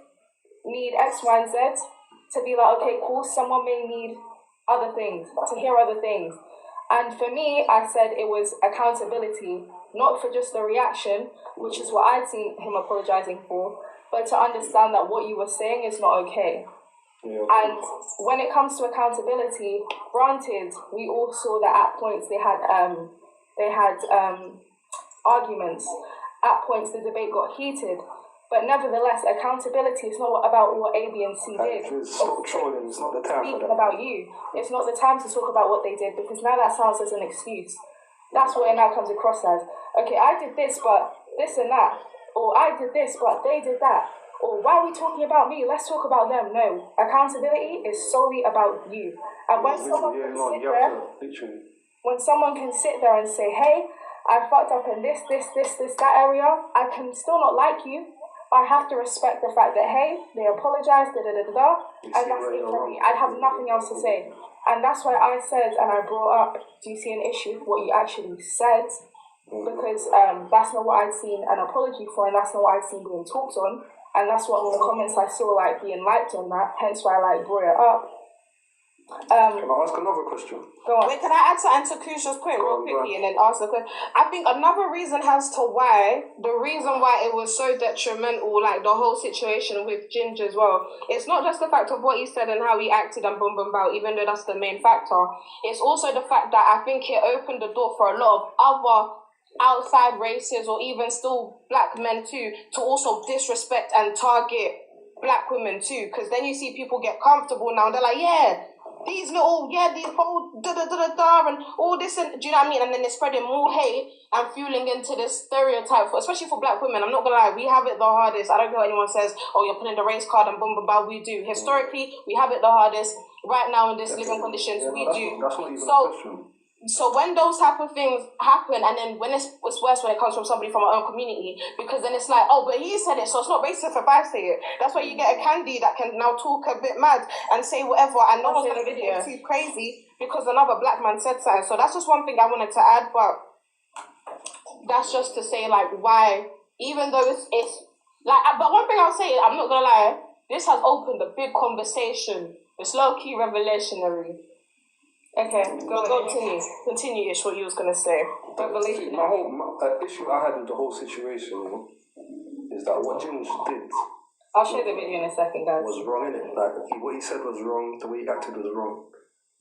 need X, Y, and Z to be like, okay, cool, someone may need other things, to hear other things. And for me, I said it was accountability, not for just the reaction, which is what I'd seen him apologizing for, but to understand that what you were saying is not okay. Yeah. And when it comes to accountability, granted, we all saw that at points they had arguments. At points, the debate got heated. But nevertheless, accountability is not about what A, B, and C did. Stop trolling. It's not the time for that. About you. It's not the time to talk about what they did, because now that sounds as an excuse. That's what it now comes across as. Okay, I did this, but this and that. Or I did this, but they did that. Or why are we talking about me? Let's talk about them. No. Accountability is solely about you. And when someone you have to, literally. When someone can sit there and say, hey, I fucked up in this, that area, I can still not like you, but I have to respect the fact that, hey, they apologized, and that's it for me. I'd have nothing else to say. And that's why I said, and I brought up, do you see an issue with what you actually said? Because that's not what I'd seen an apology for, and that's not what I'd seen being talked on. And that's what all the comments I saw being liked on that, hence why I brought it up. Can I ask another question? Go on. Wait, can I add to Kusha's point real quickly and then ask the question? I think another reason as to why, the reason why it was so detrimental, the whole situation with Ginger as well, it's not just the fact of what he said and how he acted and boom, boom, bow, even though that's the main factor. It's also the fact that I think it opened the door for a lot of other outside races or even still black men too to also disrespect and target black women too, because then you see people get comfortable now and they're like, these whole da-da-da-da-da and all this, and do you know what I mean? And then they're spreading more hate and fueling into this stereotype, especially for black women. I'm not gonna lie, we have it the hardest. I don't care what anyone says, oh, you're putting the race card and boom, boom, bow. We do. Historically, we have it the hardest. Right now in this living conditions, we do. That's not even a question. So when those type of things happen, and then when it's worse when it comes from somebody from our own community, because then it's like, oh, but he said it, so it's not racist if I say it. That's why you get a Kandi that can now talk a bit mad and say whatever, and no one's gonna get too crazy because another black man said something. So that's just one thing I wanted to add, but that's just to say why, even though it's but one thing I'll say, I'm not gonna lie, this has opened a big conversation. It's low-key revelationary. Okay, continue Ish, what you was gonna say. See, my whole issue I had with the whole situation is that what James did, I'll show the video in a second, guys, was wrong, innit? What he said was wrong, the way he acted was wrong.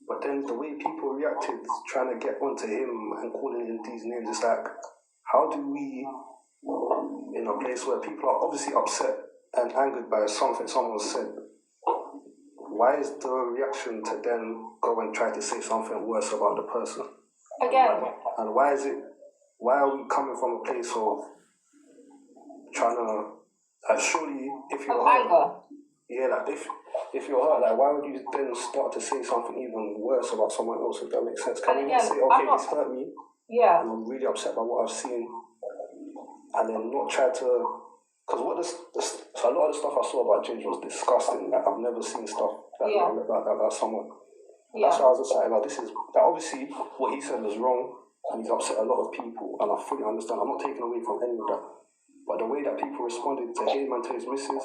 But then the way people reacted, trying to get onto him and calling him these names, it's like, how do we, in a place where people are obviously upset and angered by something someone said, why is the reaction to then go and try to say something worse about the person? Again. And why are we coming from a place of trying to, surely if you're hurt, if you're hurt, why would you then start to say something even worse about someone else, if that makes sense? Can you say, okay, this hurt me, and I'm really upset by what I've seen, and then not try to, because a lot of the stuff I saw about Ginger was disgusting. I've never seen stuff about someone. That's why I was just like, obviously what he said was wrong, and he's upset a lot of people, and I fully understand. I'm not taking away from any of that, but the way that people responded to him and to his missus,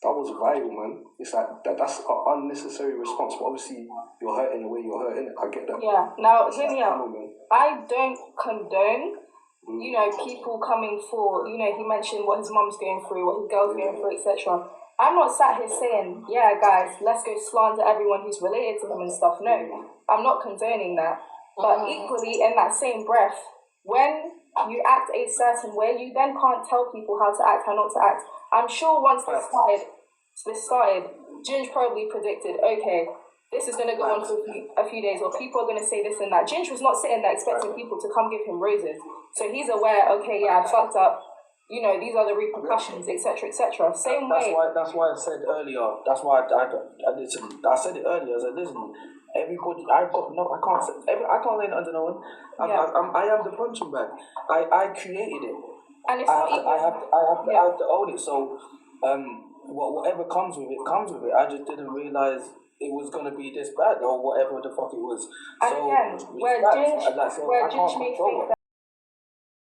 that was viral, man. It's like that's an unnecessary response. But obviously you're hurting the way you're hurting. I get that. Yeah. Now hear me out. I don't condone people coming for, he mentioned what his mom's going through, what his girl's going through, etc. I'm not sat here saying, yeah, guys, let's go slander everyone who's related to him and stuff. No, I'm not condoning that. But equally, in that same breath, when you act a certain way, you then can't tell people how to act, how not to act. I'm sure once this started, Ginge probably predicted, okay, this is going to go on for a few days, or people are going to say this and that. Ginge was not sitting there expecting people to come give him roses. So he's aware, okay, yeah, I fucked up. These are the repercussions, etc., etc. Same way. That's why I said earlier. That's why I said it earlier. I said, listen, everybody. I can't say under no one. I am the punching bag. I created it. And it's I have to own it. So, whatever comes with it, comes with it. I just didn't realize it was gonna be this bad or whatever the fuck it was. And so again, where Ginge may think